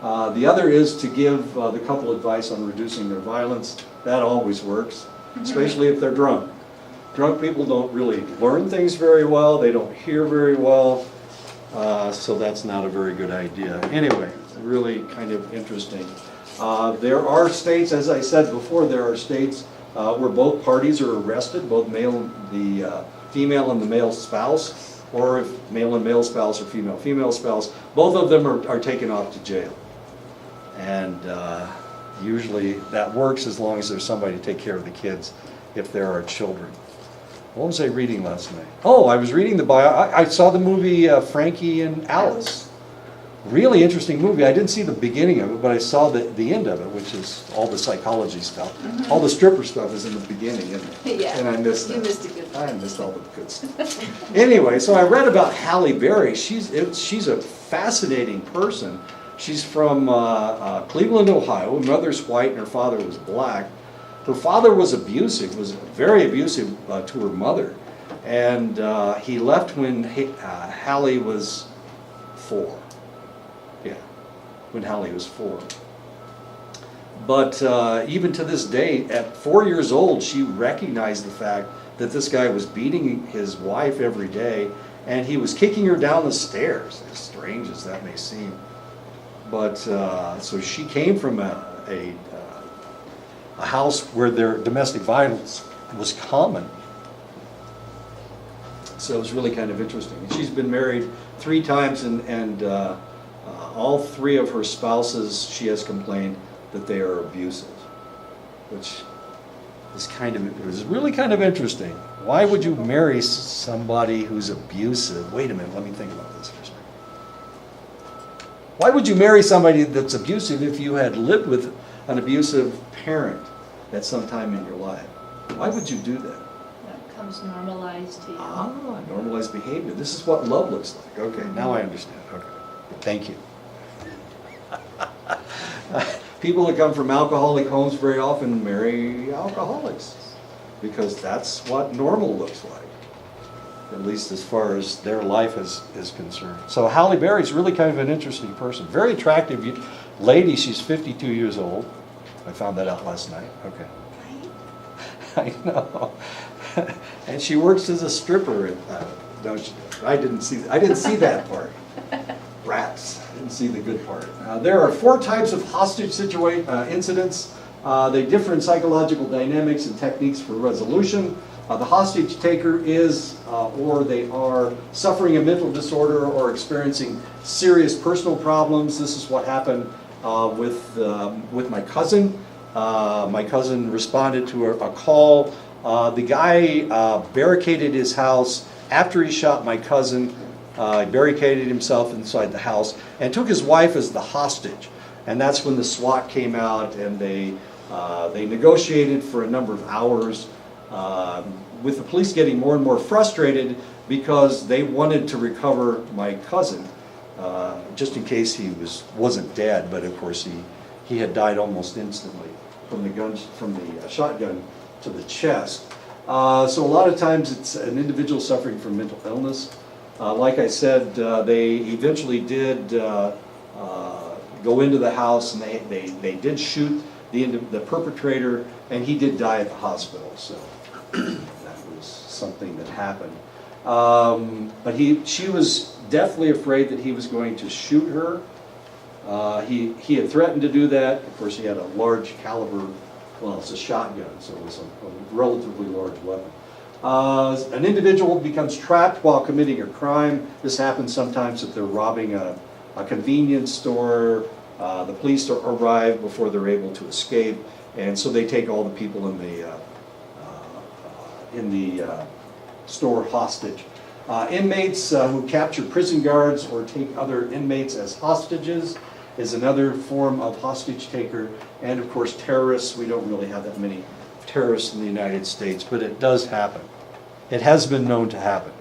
The other is to give the couple advice on reducing their violence. That always works, especially if they're drunk. Drunk people don't really learn things very well. They don't hear very well. So that's not a very good idea. Anyway, really kind of interesting. There are states, as I said before, there are states where both parties are arrested, both the female and the male spouse, or if male and male spouse or female spouse, both of them are taken off to jail. And usually that works as long as there's somebody to take care of the kids if there are children. What was I reading last night? Oh, I was reading I saw the movie Frankie and Alice. Really interesting movie. I didn't see the beginning of it, but I saw the end of it, which is all the psychology stuff. All the stripper stuff is in the beginning, isn't it? Yeah. And I missed that. You missed a good one. I missed all the good stuff. Anyway, so I read about Halle Berry. She's a fascinating person. She's from Cleveland, Ohio. Her mother's white and her father was black. Her father was abusive, was very abusive to her mother. And he left when Halle was 4. Yeah, when Halle was 4. But even to this day, at 4 years old, she recognized the fact that this guy was beating his wife every day, and he was kicking her down the stairs, as strange as that may seem. But so she came from a house where their domestic violence was common. So it was really kind of interesting. And she's been married 3 times, and all 3 of her spouses, she has complained that they are abusive, which is really kind of interesting. Why would you marry somebody who's abusive? Wait a minute, let me think about this for a second. Why would you marry somebody that's abusive if you had lived with an abusive parent at some time in your life? Why would you do that? That comes normalized to you. Normalized behavior. This is what love looks like. Okay, now I understand. Okay, thank you. People that come from alcoholic homes very often marry alcoholics because that's what normal looks like, at least as far as their life is concerned. So Halle Berry's really kind of an interesting person. Very attractive lady. She's 52 years old. I found that out last night. Okay. I know. And she works as a stripper. I didn't see that part. Rats. I didn't see the good part. There are 4 types of hostage incidents. They differ in psychological dynamics and techniques for resolution. The hostage taker is or they are suffering a mental disorder or experiencing serious personal problems. This is what happened with my cousin. My cousin responded to a call. The guy barricaded his house after he shot my cousin. He barricaded himself inside the house and took his wife as the hostage. And that's when the SWAT came out, and they negotiated for a number of hours, with the police getting more and more frustrated because they wanted to recover my cousin, just in case he wasn't dead. But of course he had died almost instantly from the shotgun to the chest. So a lot of times it's an individual suffering from mental illness. Like I said, they eventually did go into the house, and they did shoot the perpetrator, and he did die at the hospital. So that was something that happened. But she was deathly afraid that he was going to shoot her. He had threatened to do that. Of course, he had a large caliber. Well, it's a shotgun, so it was a relatively large weapon. An individual becomes trapped while committing a crime. This happens sometimes if they're robbing a convenience store. The police arrive before they're able to escape, and so they take all the people in the store hostage. Inmates who capture prison guards or take other inmates as hostages is another form of hostage taker. And of course, terrorists. We don't really have that many terrorists in the United States, but it does happen. It has been known to happen.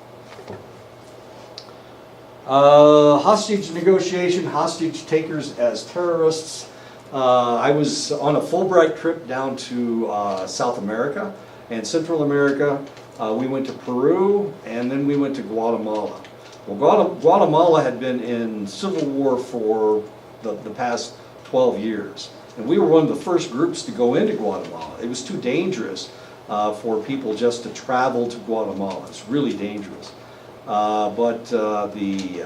Hostage negotiation, hostage takers as terrorists. I was on a Fulbright trip down to South America and Central America. We went to Peru, and then we went to Guatemala. Well, Guatemala had been in civil war for the past 12 years. And we were one of the first groups to go into Guatemala. It was too dangerous for people just to travel to Guatemala. It's really dangerous. But the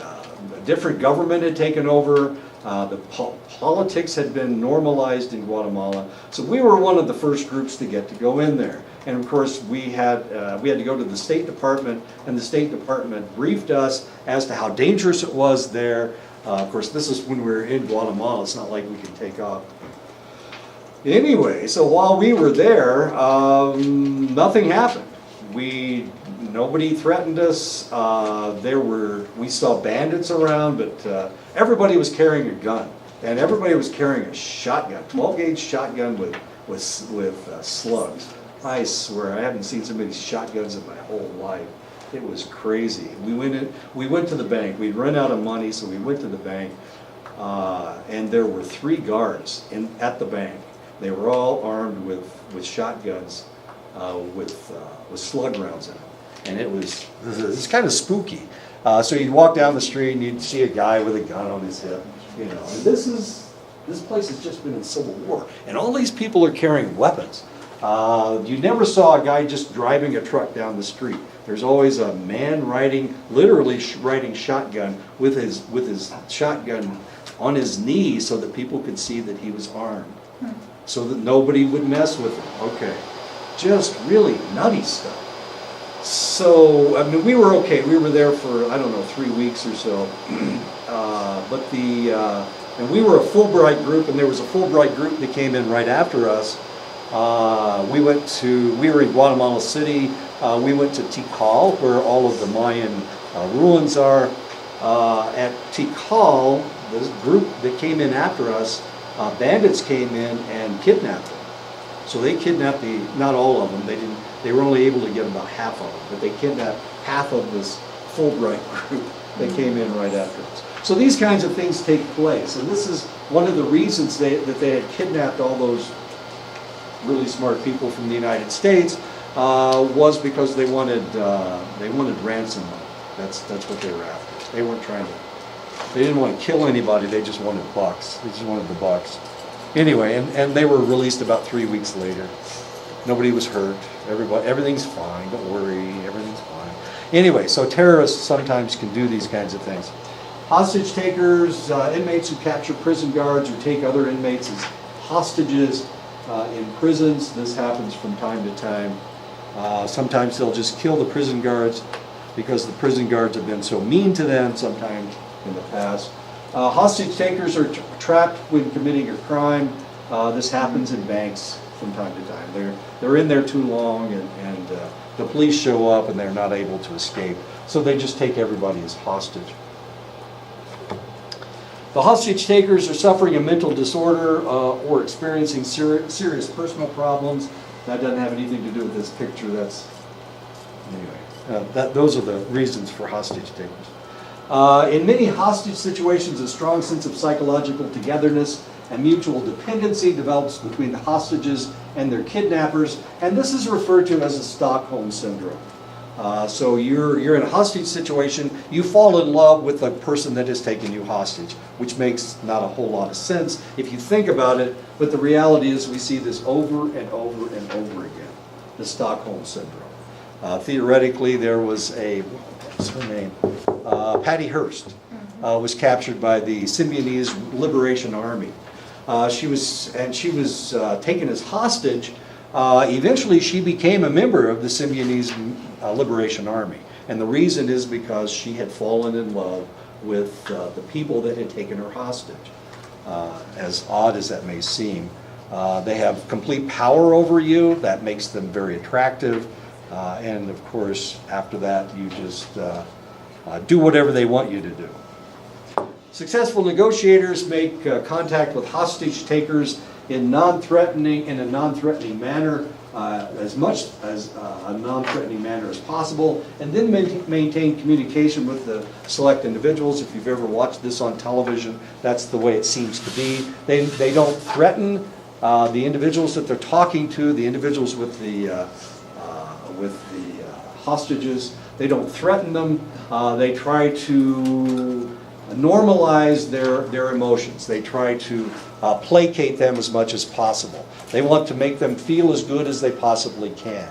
different government had taken over. Politics had been normalized in Guatemala, so we were one of the first groups to get to go in there. And of course, we had to go to the State Department, and the State Department briefed us as to how dangerous it was there. Of course, this is when we were in Guatemala. It's not like we could take off. Anyway, so while we were there, nothing happened. Nobody threatened us. We saw bandits around, but everybody was carrying a gun, and everybody was carrying a shotgun, 12-gauge shotgun with slugs. I swear, I haven't seen so many shotguns in my whole life. It was crazy. We went to the bank. We'd run out of money, so we went to the bank, and there were 3 guards at the bank. They were all armed with shotguns with slug rounds in them. And it was kind of spooky. So you'd walk down the street and you'd see a guy with a gun on his hip, you know. And this place has just been in civil war, and all these people are carrying weapons. You never saw a guy just driving a truck down the street. There's always a man literally riding shotgun with his shotgun on his knee so that people could see that he was armed, so that nobody would mess with him. Okay, just really nutty stuff. So, I mean, we were okay. We were there for, I don't know, 3 weeks or so. And we were a Fulbright group, and there was a Fulbright group that came in right after us. We were in Guatemala City. We went to Tikal, where all of the Mayan ruins are. At Tikal, this group that came in after us, bandits came in and kidnapped them. So they kidnapped not all of them. They were only able to get about half of them, but they kidnapped half of this Fulbright group that came in right after us. So these kinds of things take place, and this is one of the reasons that they had kidnapped all those really smart people from the United States, was because they wanted ransom money. That's what they were after. They didn't want to kill anybody. They just wanted bucks. They just wanted the bucks. Anyway, and they were released about 3 weeks later. Nobody was hurt. Everything's fine. Don't worry. Everything's fine. Anyway, so terrorists sometimes can do these kinds of things. Hostage takers, inmates who capture prison guards or take other inmates as hostages in prisons. This happens from time to time. Sometimes they'll just kill the prison guards because the prison guards have been so mean to them sometime in the past. Hostage takers are trapped when committing a crime. This happens in banks from time to time. They're in there too long, and the police show up and they're not able to escape. So they just take everybody as hostage. The hostage takers are suffering a mental disorder or experiencing serious personal problems. That doesn't have anything to do with this picture. Those are the reasons for hostage takers. In many hostage situations, a strong sense of psychological togetherness and mutual dependency develops between the hostages and their kidnappers, and this is referred to as the Stockholm Syndrome. So you're in a hostage situation, you fall in love with the person that has taken you hostage, which makes not a whole lot of sense if you think about it, but the reality is we see this over and over and over again, the Stockholm Syndrome. Theoretically, there was what's her name? Patty Hearst was captured by the Symbionese Liberation Army. She was taken as hostage. Eventually, she became a member of the Symbionese Liberation Army, and the reason is because she had fallen in love with the people that had taken her hostage. As odd as that may seem, they have complete power over you. That makes them very attractive, and of course, after that, you just do whatever they want you to do. Successful negotiators make contact with hostage takers in a non-threatening manner, as much as a non-threatening manner as possible, and then maintain communication with the select individuals. If you've ever watched this on television, that's the way it seems to be. They don't threaten the individuals that they're talking to, the individuals with the hostages. They don't threaten them. They try to normalize their emotions. They try to placate them as much as possible. They want to make them feel as good as they possibly can.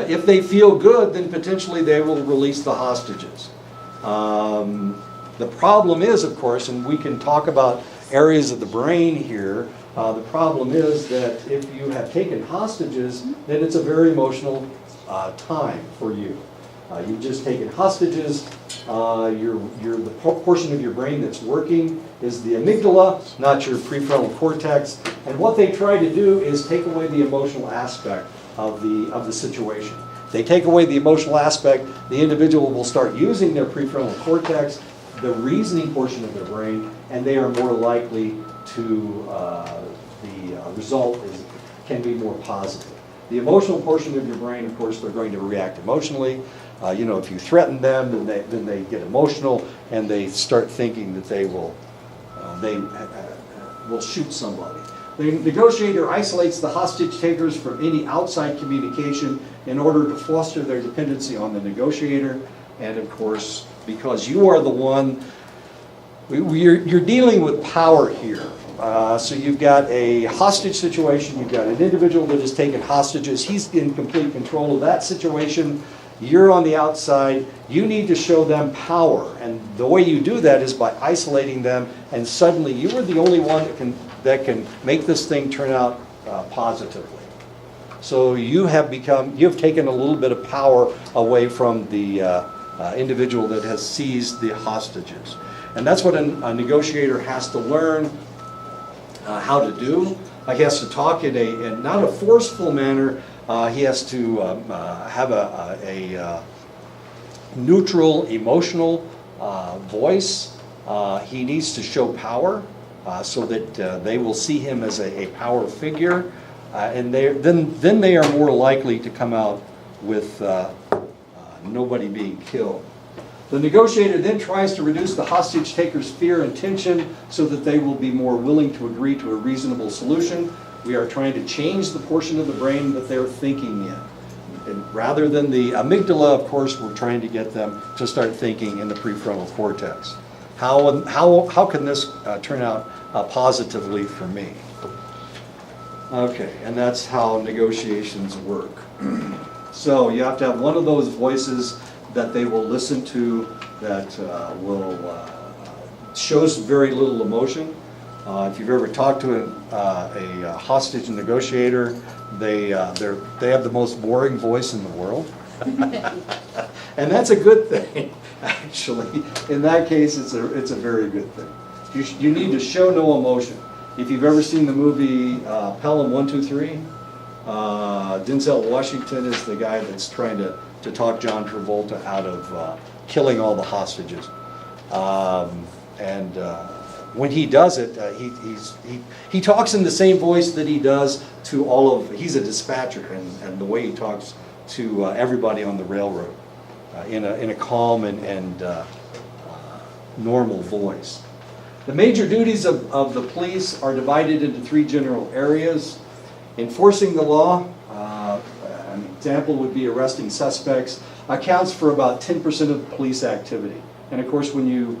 If they feel good, then potentially they will release the hostages. The problem is, of course, and we can talk about areas of the brain here, the problem is that if you have taken hostages, then it's a very emotional time for you. You've just taken hostages. The portion of your brain that's working is the amygdala, not your prefrontal cortex. And what they try to do is take away the emotional aspect of the situation. They take away the emotional aspect, the individual will start using their prefrontal cortex, the reasoning portion of their brain, and they are more likely to, the result can be more positive. The emotional portion of your brain, of course, they're going to react emotionally. If you threaten them, then they get emotional and they start thinking that they will shoot somebody. The negotiator isolates the hostage takers from any outside communication in order to foster their dependency on the negotiator. And of course, because you are the one, you're dealing with power here. So you've got a hostage situation, you've got an individual that has taken hostages, he's in complete control of that situation. You're on the outside, you need to show them power, and the way you do that is by isolating them, and suddenly you are the only one that can make this thing turn out positively. So you've taken a little bit of power away from the individual that has seized the hostages. And that's what a negotiator has to learn how to do. He has to talk in not a forceful manner. He has to have a neutral, emotional voice. He needs to show power so that they will see him as a power figure, and then they are more likely to come out with nobody being killed. The negotiator then tries to reduce the hostage taker's fear and tension so that they will be more willing to agree to a reasonable solution. We are trying to change the portion of the brain that they're thinking in. And rather than the amygdala, of course, we're trying to get them to start thinking in the prefrontal cortex. How can this turn out positively for me? Okay, and that's how negotiations work. So you have to have one of those voices that they will listen to that shows very little emotion. If you've ever talked to a hostage negotiator, they have the most boring voice in the world. And that's a good thing, actually. In that case, it's a very good thing. You need to show no emotion. If you've ever seen the movie Pelham 123, Denzel Washington is the guy that's trying to talk John Travolta out of killing all the hostages. When he does it, he talks in the same voice that he does to he's a dispatcher, and the way he talks to everybody on the railroad in a calm and normal voice. The major duties of the police are divided into three general areas. Enforcing the law, an example would be arresting suspects, accounts for about 10% of police activity. And of course, when you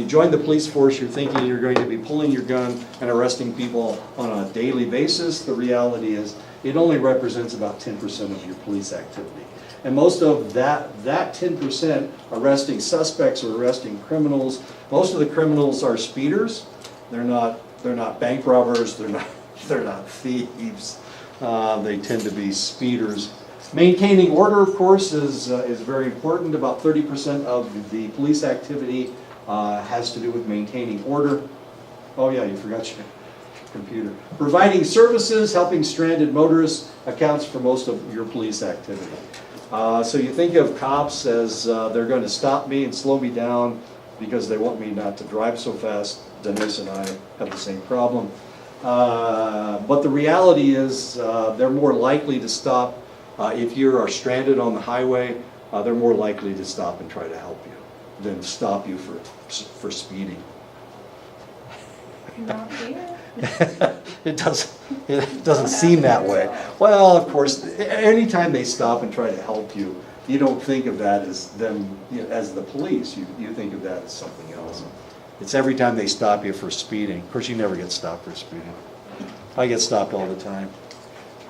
join the police force, you're thinking you're going to be pulling your gun and arresting people on a daily basis. The reality is it only represents about 10% of your police activity. And most of that 10% arresting suspects or arresting criminals, most of the criminals are speeders. They're not bank robbers, they're not thieves. They tend to be speeders. Maintaining order, of course, is very important. About 30% of the police activity has to do with maintaining order. Oh yeah, you forgot your computer. Providing services, helping stranded motorists accounts for most of your police activity. So you think of cops as they're going to stop me and slow me down because they want me not to drive so fast. Denise and I have the same problem. But the reality is they're more likely to stop if you are stranded on the highway. They're more likely to stop and try to help you than stop you for speeding. Not here. It doesn't seem that way. Well, of course, anytime they stop and try to help you, you don't think of that as them, as the police. You think of that as something else. It's every time they stop you for speeding. Of course, you never get stopped for speeding. I get stopped all the time.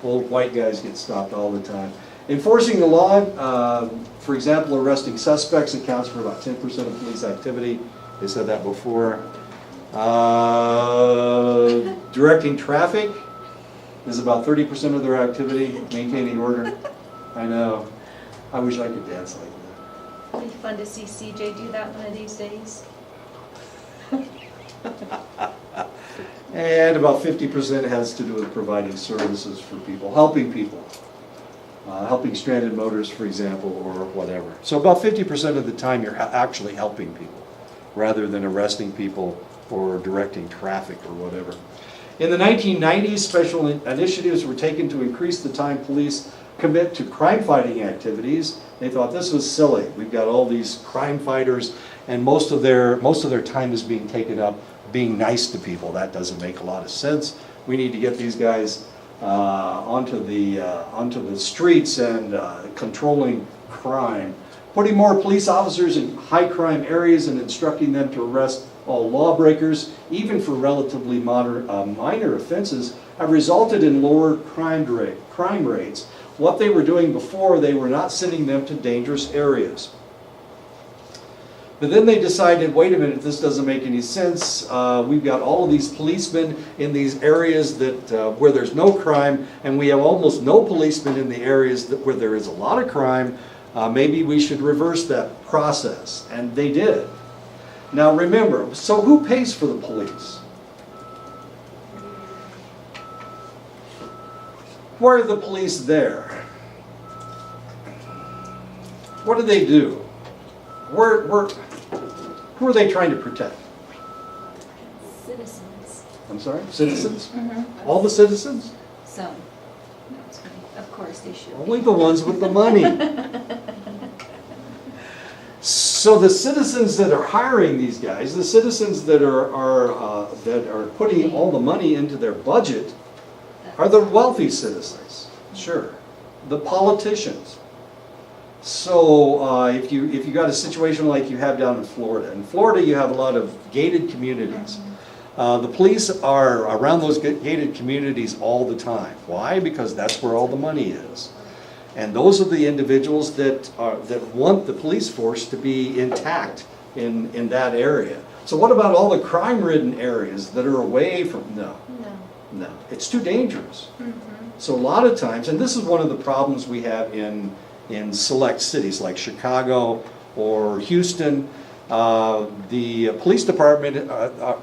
Old white guys get stopped all the time. Enforcing the law, for example, arresting suspects accounts for about 10% of police activity. They said that before. Directing traffic is about 30% of their activity. Maintaining order. I know. I wish I could dance like that. It'd be fun to see CJ do that one of these days. And about 50% has to do with providing services for people, helping people. Helping stranded motorists, for example, or whatever. So about 50% of the time you're actually helping people, rather than arresting people or directing traffic or whatever. In the 1990s, special initiatives were taken to increase the time police commit to crime-fighting activities. They thought this was silly. We've got all these crime fighters, and most of their time is being taken up being nice to people. That doesn't make a lot of sense. We need to get these guys onto the streets and controlling crime. Putting more police officers in high crime areas and instructing them to arrest all lawbreakers, even for relatively minor offenses, have resulted in lower crime rates. What they were doing before, they were not sending them to dangerous areas. But then they decided, wait a minute, this doesn't make any sense. We've got all of these policemen in these areas that where there's no crime, and we have almost no policemen in the areas where there is a lot of crime. Maybe we should reverse that process. And they did. Now remember, so who pays for the police? Why are the police there? What do they do? Who are they trying to protect? Citizens. I'm sorry? Citizens? Mm-hmm. All the citizens? Some. No, it's funny. Of course they should. Only the ones with the money. So the citizens that are hiring these guys, the citizens that are putting all the money into their budget, are the wealthy citizens. Sure. The politicians. So if you got a situation like you have down in Florida you have a lot of gated communities. The police are around those gated communities all the time. Why? Because that's where all the money is. And those are the individuals that want the police force to be intact in that area. So what about all the crime-ridden areas that are away from? No, it's too dangerous. So a lot of times, and this is one of the problems we have in select cities like Chicago or Houston, the police department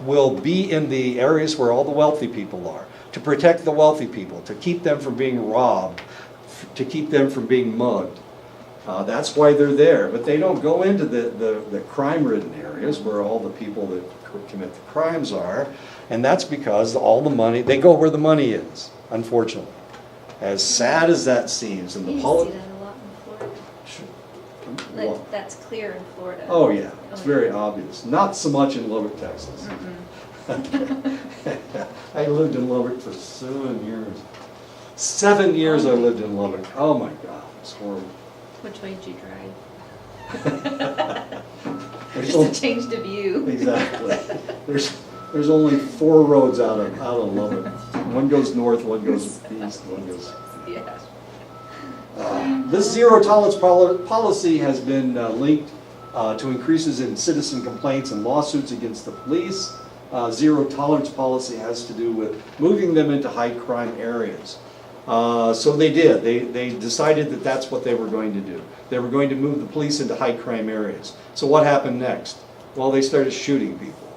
will be in the areas where all the wealthy people are, to protect the wealthy people, to keep them from being robbed, to keep them from being mugged. That's why they're there. But they don't go into the crime-ridden areas where all the people that commit the crimes are, and that's because all the money, they go where the money is, unfortunately. As sad as that seems. And You the see that a lot in Florida. Well, That's clear in Florida. oh yeah, it's very obvious. Not so much in Lubbock, Texas. I lived in Lubbock for 7 years. 7 years I lived in Lubbock. Oh my God, it's horrible. Which way did you drive? There's Just only- to change the view. Exactly. There's only 4 roads out of Lubbock. One goes north, one goes east, one goes. Yeah. This zero tolerance policy has been linked to increases in citizen complaints and lawsuits against the police. Zero tolerance policy has to do with moving them into high crime areas. So they did. They decided that that's what they were going to do. They were going to move the police into high crime areas. So what happened next? Well, they started shooting people,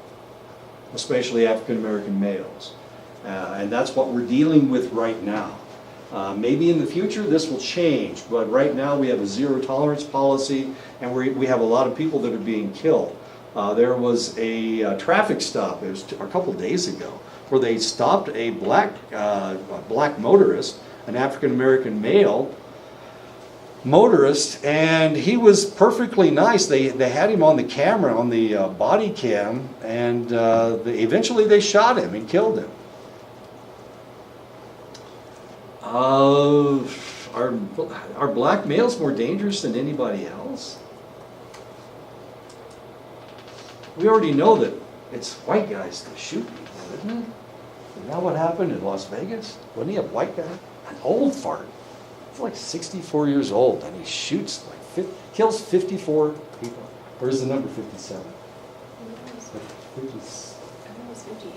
especially African American males. And that's what we're dealing with right now. Maybe in the future this will change, but right now we have a zero tolerance policy, and we have a lot of people that are being killed. There was a traffic stop, it was a couple days ago, where they stopped a black motorist, an African American male motorist, and he was perfectly nice. They had him on the camera, on the body cam, and eventually they shot him and killed him. Are black males more dangerous than anybody else? We already know that it's white guys that shoot people, isn't it? Isn't that what happened in Las Vegas? Wasn't he a white guy? An old fart. like 64 years old, and he shoots like, kills 54 people. Or is the number 57? I think it was 58.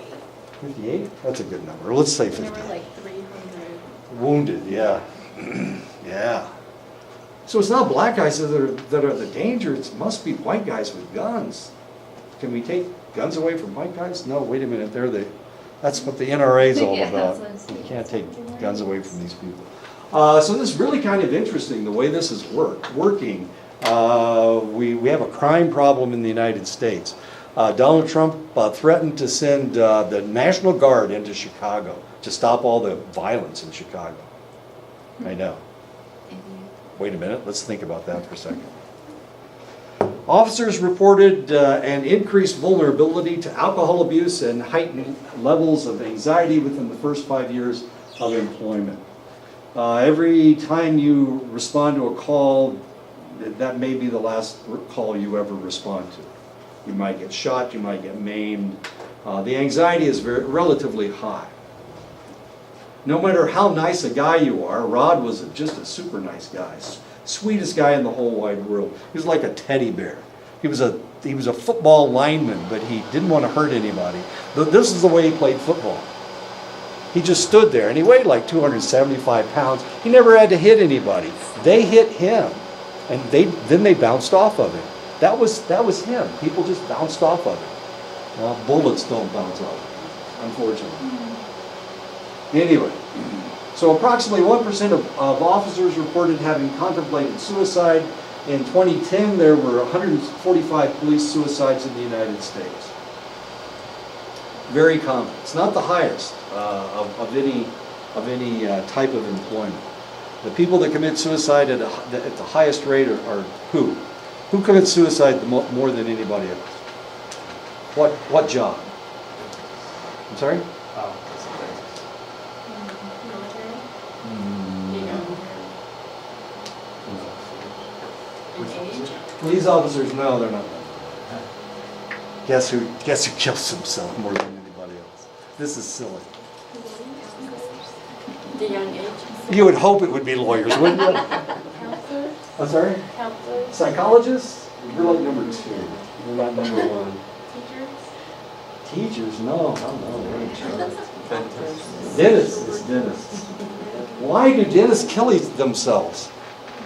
58? That's a good number. Let's say And there 58. were like 300. Wounded, yeah. Yeah. So it's not black guys that are the danger, it must be white guys with guns. Can we take guns away from white guys? No, wait a minute, that's what the NRA is all Yeah, about. that's what I'm saying. You can't take guns away from these people. So this is really kind of interesting, the way this is working. We have a crime problem in the United States. Donald Trump threatened to send the National Guard into Chicago to stop all the violence in Chicago. I know. Wait a minute, let's think about that for a second. Officers reported an increased vulnerability to alcohol abuse and heightened levels of anxiety within the first 5 years of employment. Every time you respond to a call, that may be the last call you ever respond to. You might get shot, you might get maimed. The anxiety is relatively high. No matter how nice a guy you are, Rod was just a super nice guy. Sweetest guy in the whole wide world. He was like a teddy bear. He was a football lineman, but he didn't want to hurt anybody. This is the way he played football. He just stood there, and he weighed like 275 pounds. He never had to hit anybody. They hit him, and then they bounced off of him. That was him. People just bounced off of him. Well, bullets don't bounce off, unfortunately. Anyway, so approximately 1% of officers reported having contemplated suicide. In 2010, there were 145 police suicides in the United States. Very common. It's not the highest of any type of employment. The people that commit suicide at the highest rate are who? Who commits suicide more than anybody else? What job? I'm sorry? Police officers, no, they're not. Guess who kills himself more than anybody else? This is silly. The young age. You would hope it would be lawyers, wouldn't you? Counselors. I'm sorry? Counselors. Psychologists? You're like number 2. You're not number 1. Teachers. Teachers? No, I don't know. They're in charge. Dentists. It's dentists. Why do dentists kill themselves?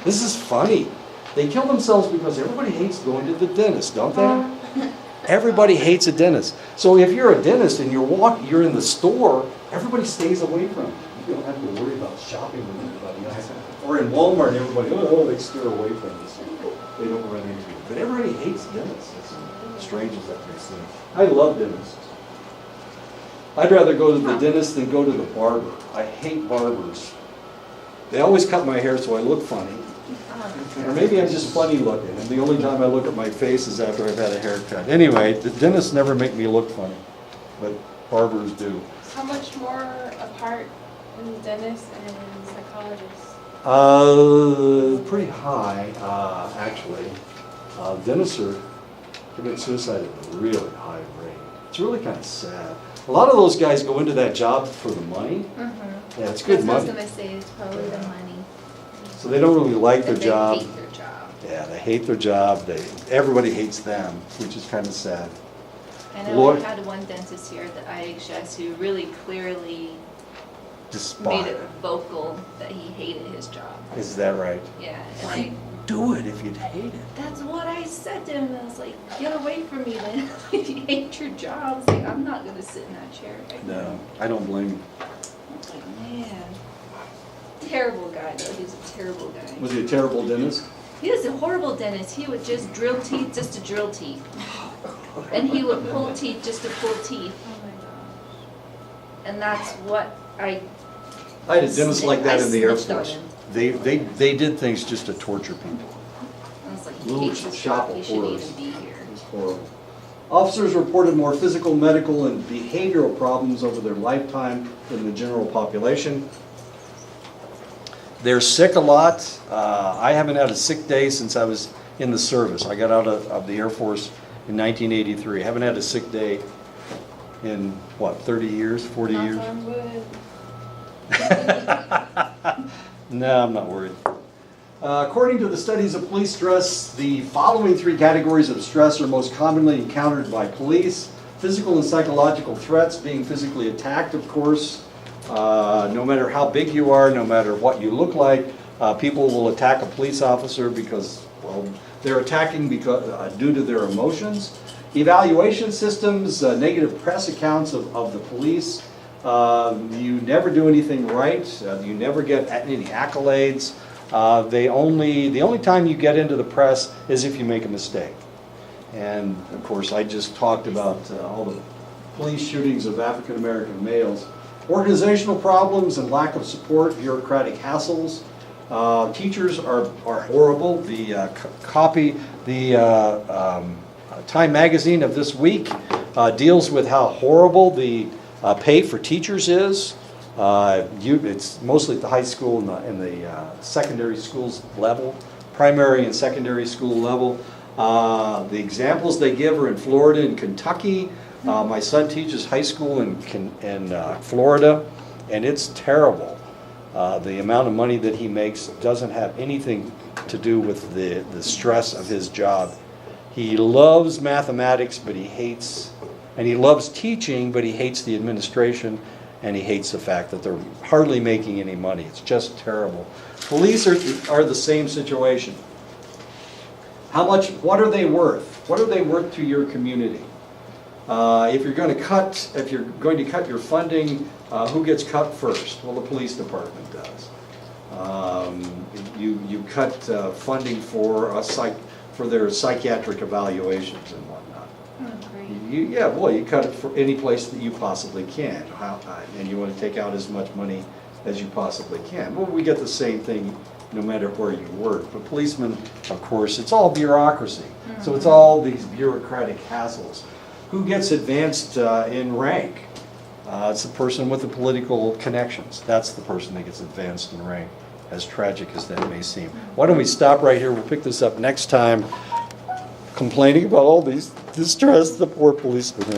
This is funny. They kill themselves because everybody hates going to the dentist, don't they? Everybody hates a dentist. So if you're a dentist and you're in the store, everybody stays away from you. You don't have to worry about shopping with anybody else. Or in Walmart, everybody, they steer away from us. They don't run into it. But everybody hates dentists, as strange as that may seem. I love dentists. I'd rather go to the dentist than go to the barber. I hate barbers. They always cut my hair so I look funny. Or maybe I'm just funny looking, and the only time I look at my face is after I've had a haircut. Anyway, the dentists never make me look funny, but barbers do. How much more apart in dentists and psychologists? Pretty high, actually. Dentists commit suicide at a really high rate. It's really kind of sad. A lot of those guys go into that job for the money. Yeah, it's good That's what I money. was gonna say, it's probably the money. So they don't really like their And job. they hate their job. Yeah, they hate their job. Everybody hates them, which is kind of sad. I know Lord- I had one dentist here at the IHS who really clearly made Despise. it vocal that he hated his job. Is that right? Yeah, and Why do it if you'd hate it? that's what I said to him. I was like, get away from me then. If you hate your job, I was like, I'm not gonna sit in that chair right now. No, I don't blame you. I was like, man. Terrible guy though, he was a terrible guy. Was he a terrible dentist? He was a horrible dentist. He would just drill teeth just to drill teeth. And he would pull teeth just to pull teeth. Oh my gosh. And that's what I I had a dentist like that in the Air snitched on Force. him. They did things just to torture people. I was like, Little he hates his shop job, he of shouldn't horrors. even be here. It was horrible. Officers reported more physical, medical, and behavioral problems over their lifetime than the general population. They're sick a lot. I haven't had a sick day since I was in the service. I got out of the Air Force in 1983. I haven't had a sick day in, 30 years, 40 years? Knock on wood. No, I'm not worried. According to the studies of police stress, the following 3 categories of stress are most commonly encountered by police. Physical and psychological threats, being physically attacked, of course. No matter how big you are, no matter what you look like, people will attack a police officer because, well, they're attacking because, due to their emotions. Evaluation systems, negative press accounts of the police. You never do anything right. You never get any accolades. The only time you get into the press is if you make a mistake. And of course, I just talked about all the police shootings of African American males. Organizational problems and lack of support, bureaucratic hassles. Teachers are horrible. The Time magazine of this week deals with how horrible the pay for teachers is. It's mostly at the high school and the secondary schools level, primary and secondary school level. The examples they give are in Florida and Kentucky. My son teaches high school in Florida, and it's terrible. The amount of money that he makes doesn't have anything to do with the stress of his job. He loves mathematics, but he hates, and he loves teaching, but he hates the administration, and he hates the fact that they're hardly making any money. It's just terrible. Police are the same situation. What are they worth? What are they worth to your community? If you're going to cut your funding, who gets cut first? Well, the police department does. You cut funding for their psychiatric evaluations and whatnot. You cut it for any place that you possibly can, and you want to take out as much money as you possibly can. Well, we get the same thing no matter where you work. But policemen, of course, it's all bureaucracy. So it's all these bureaucratic hassles. Who gets advanced in rank? It's the person with the political connections. That's the person that gets advanced in rank, as tragic as that may seem. Why don't we stop right here? We'll pick this up next time, complaining about all these distress the poor policemen.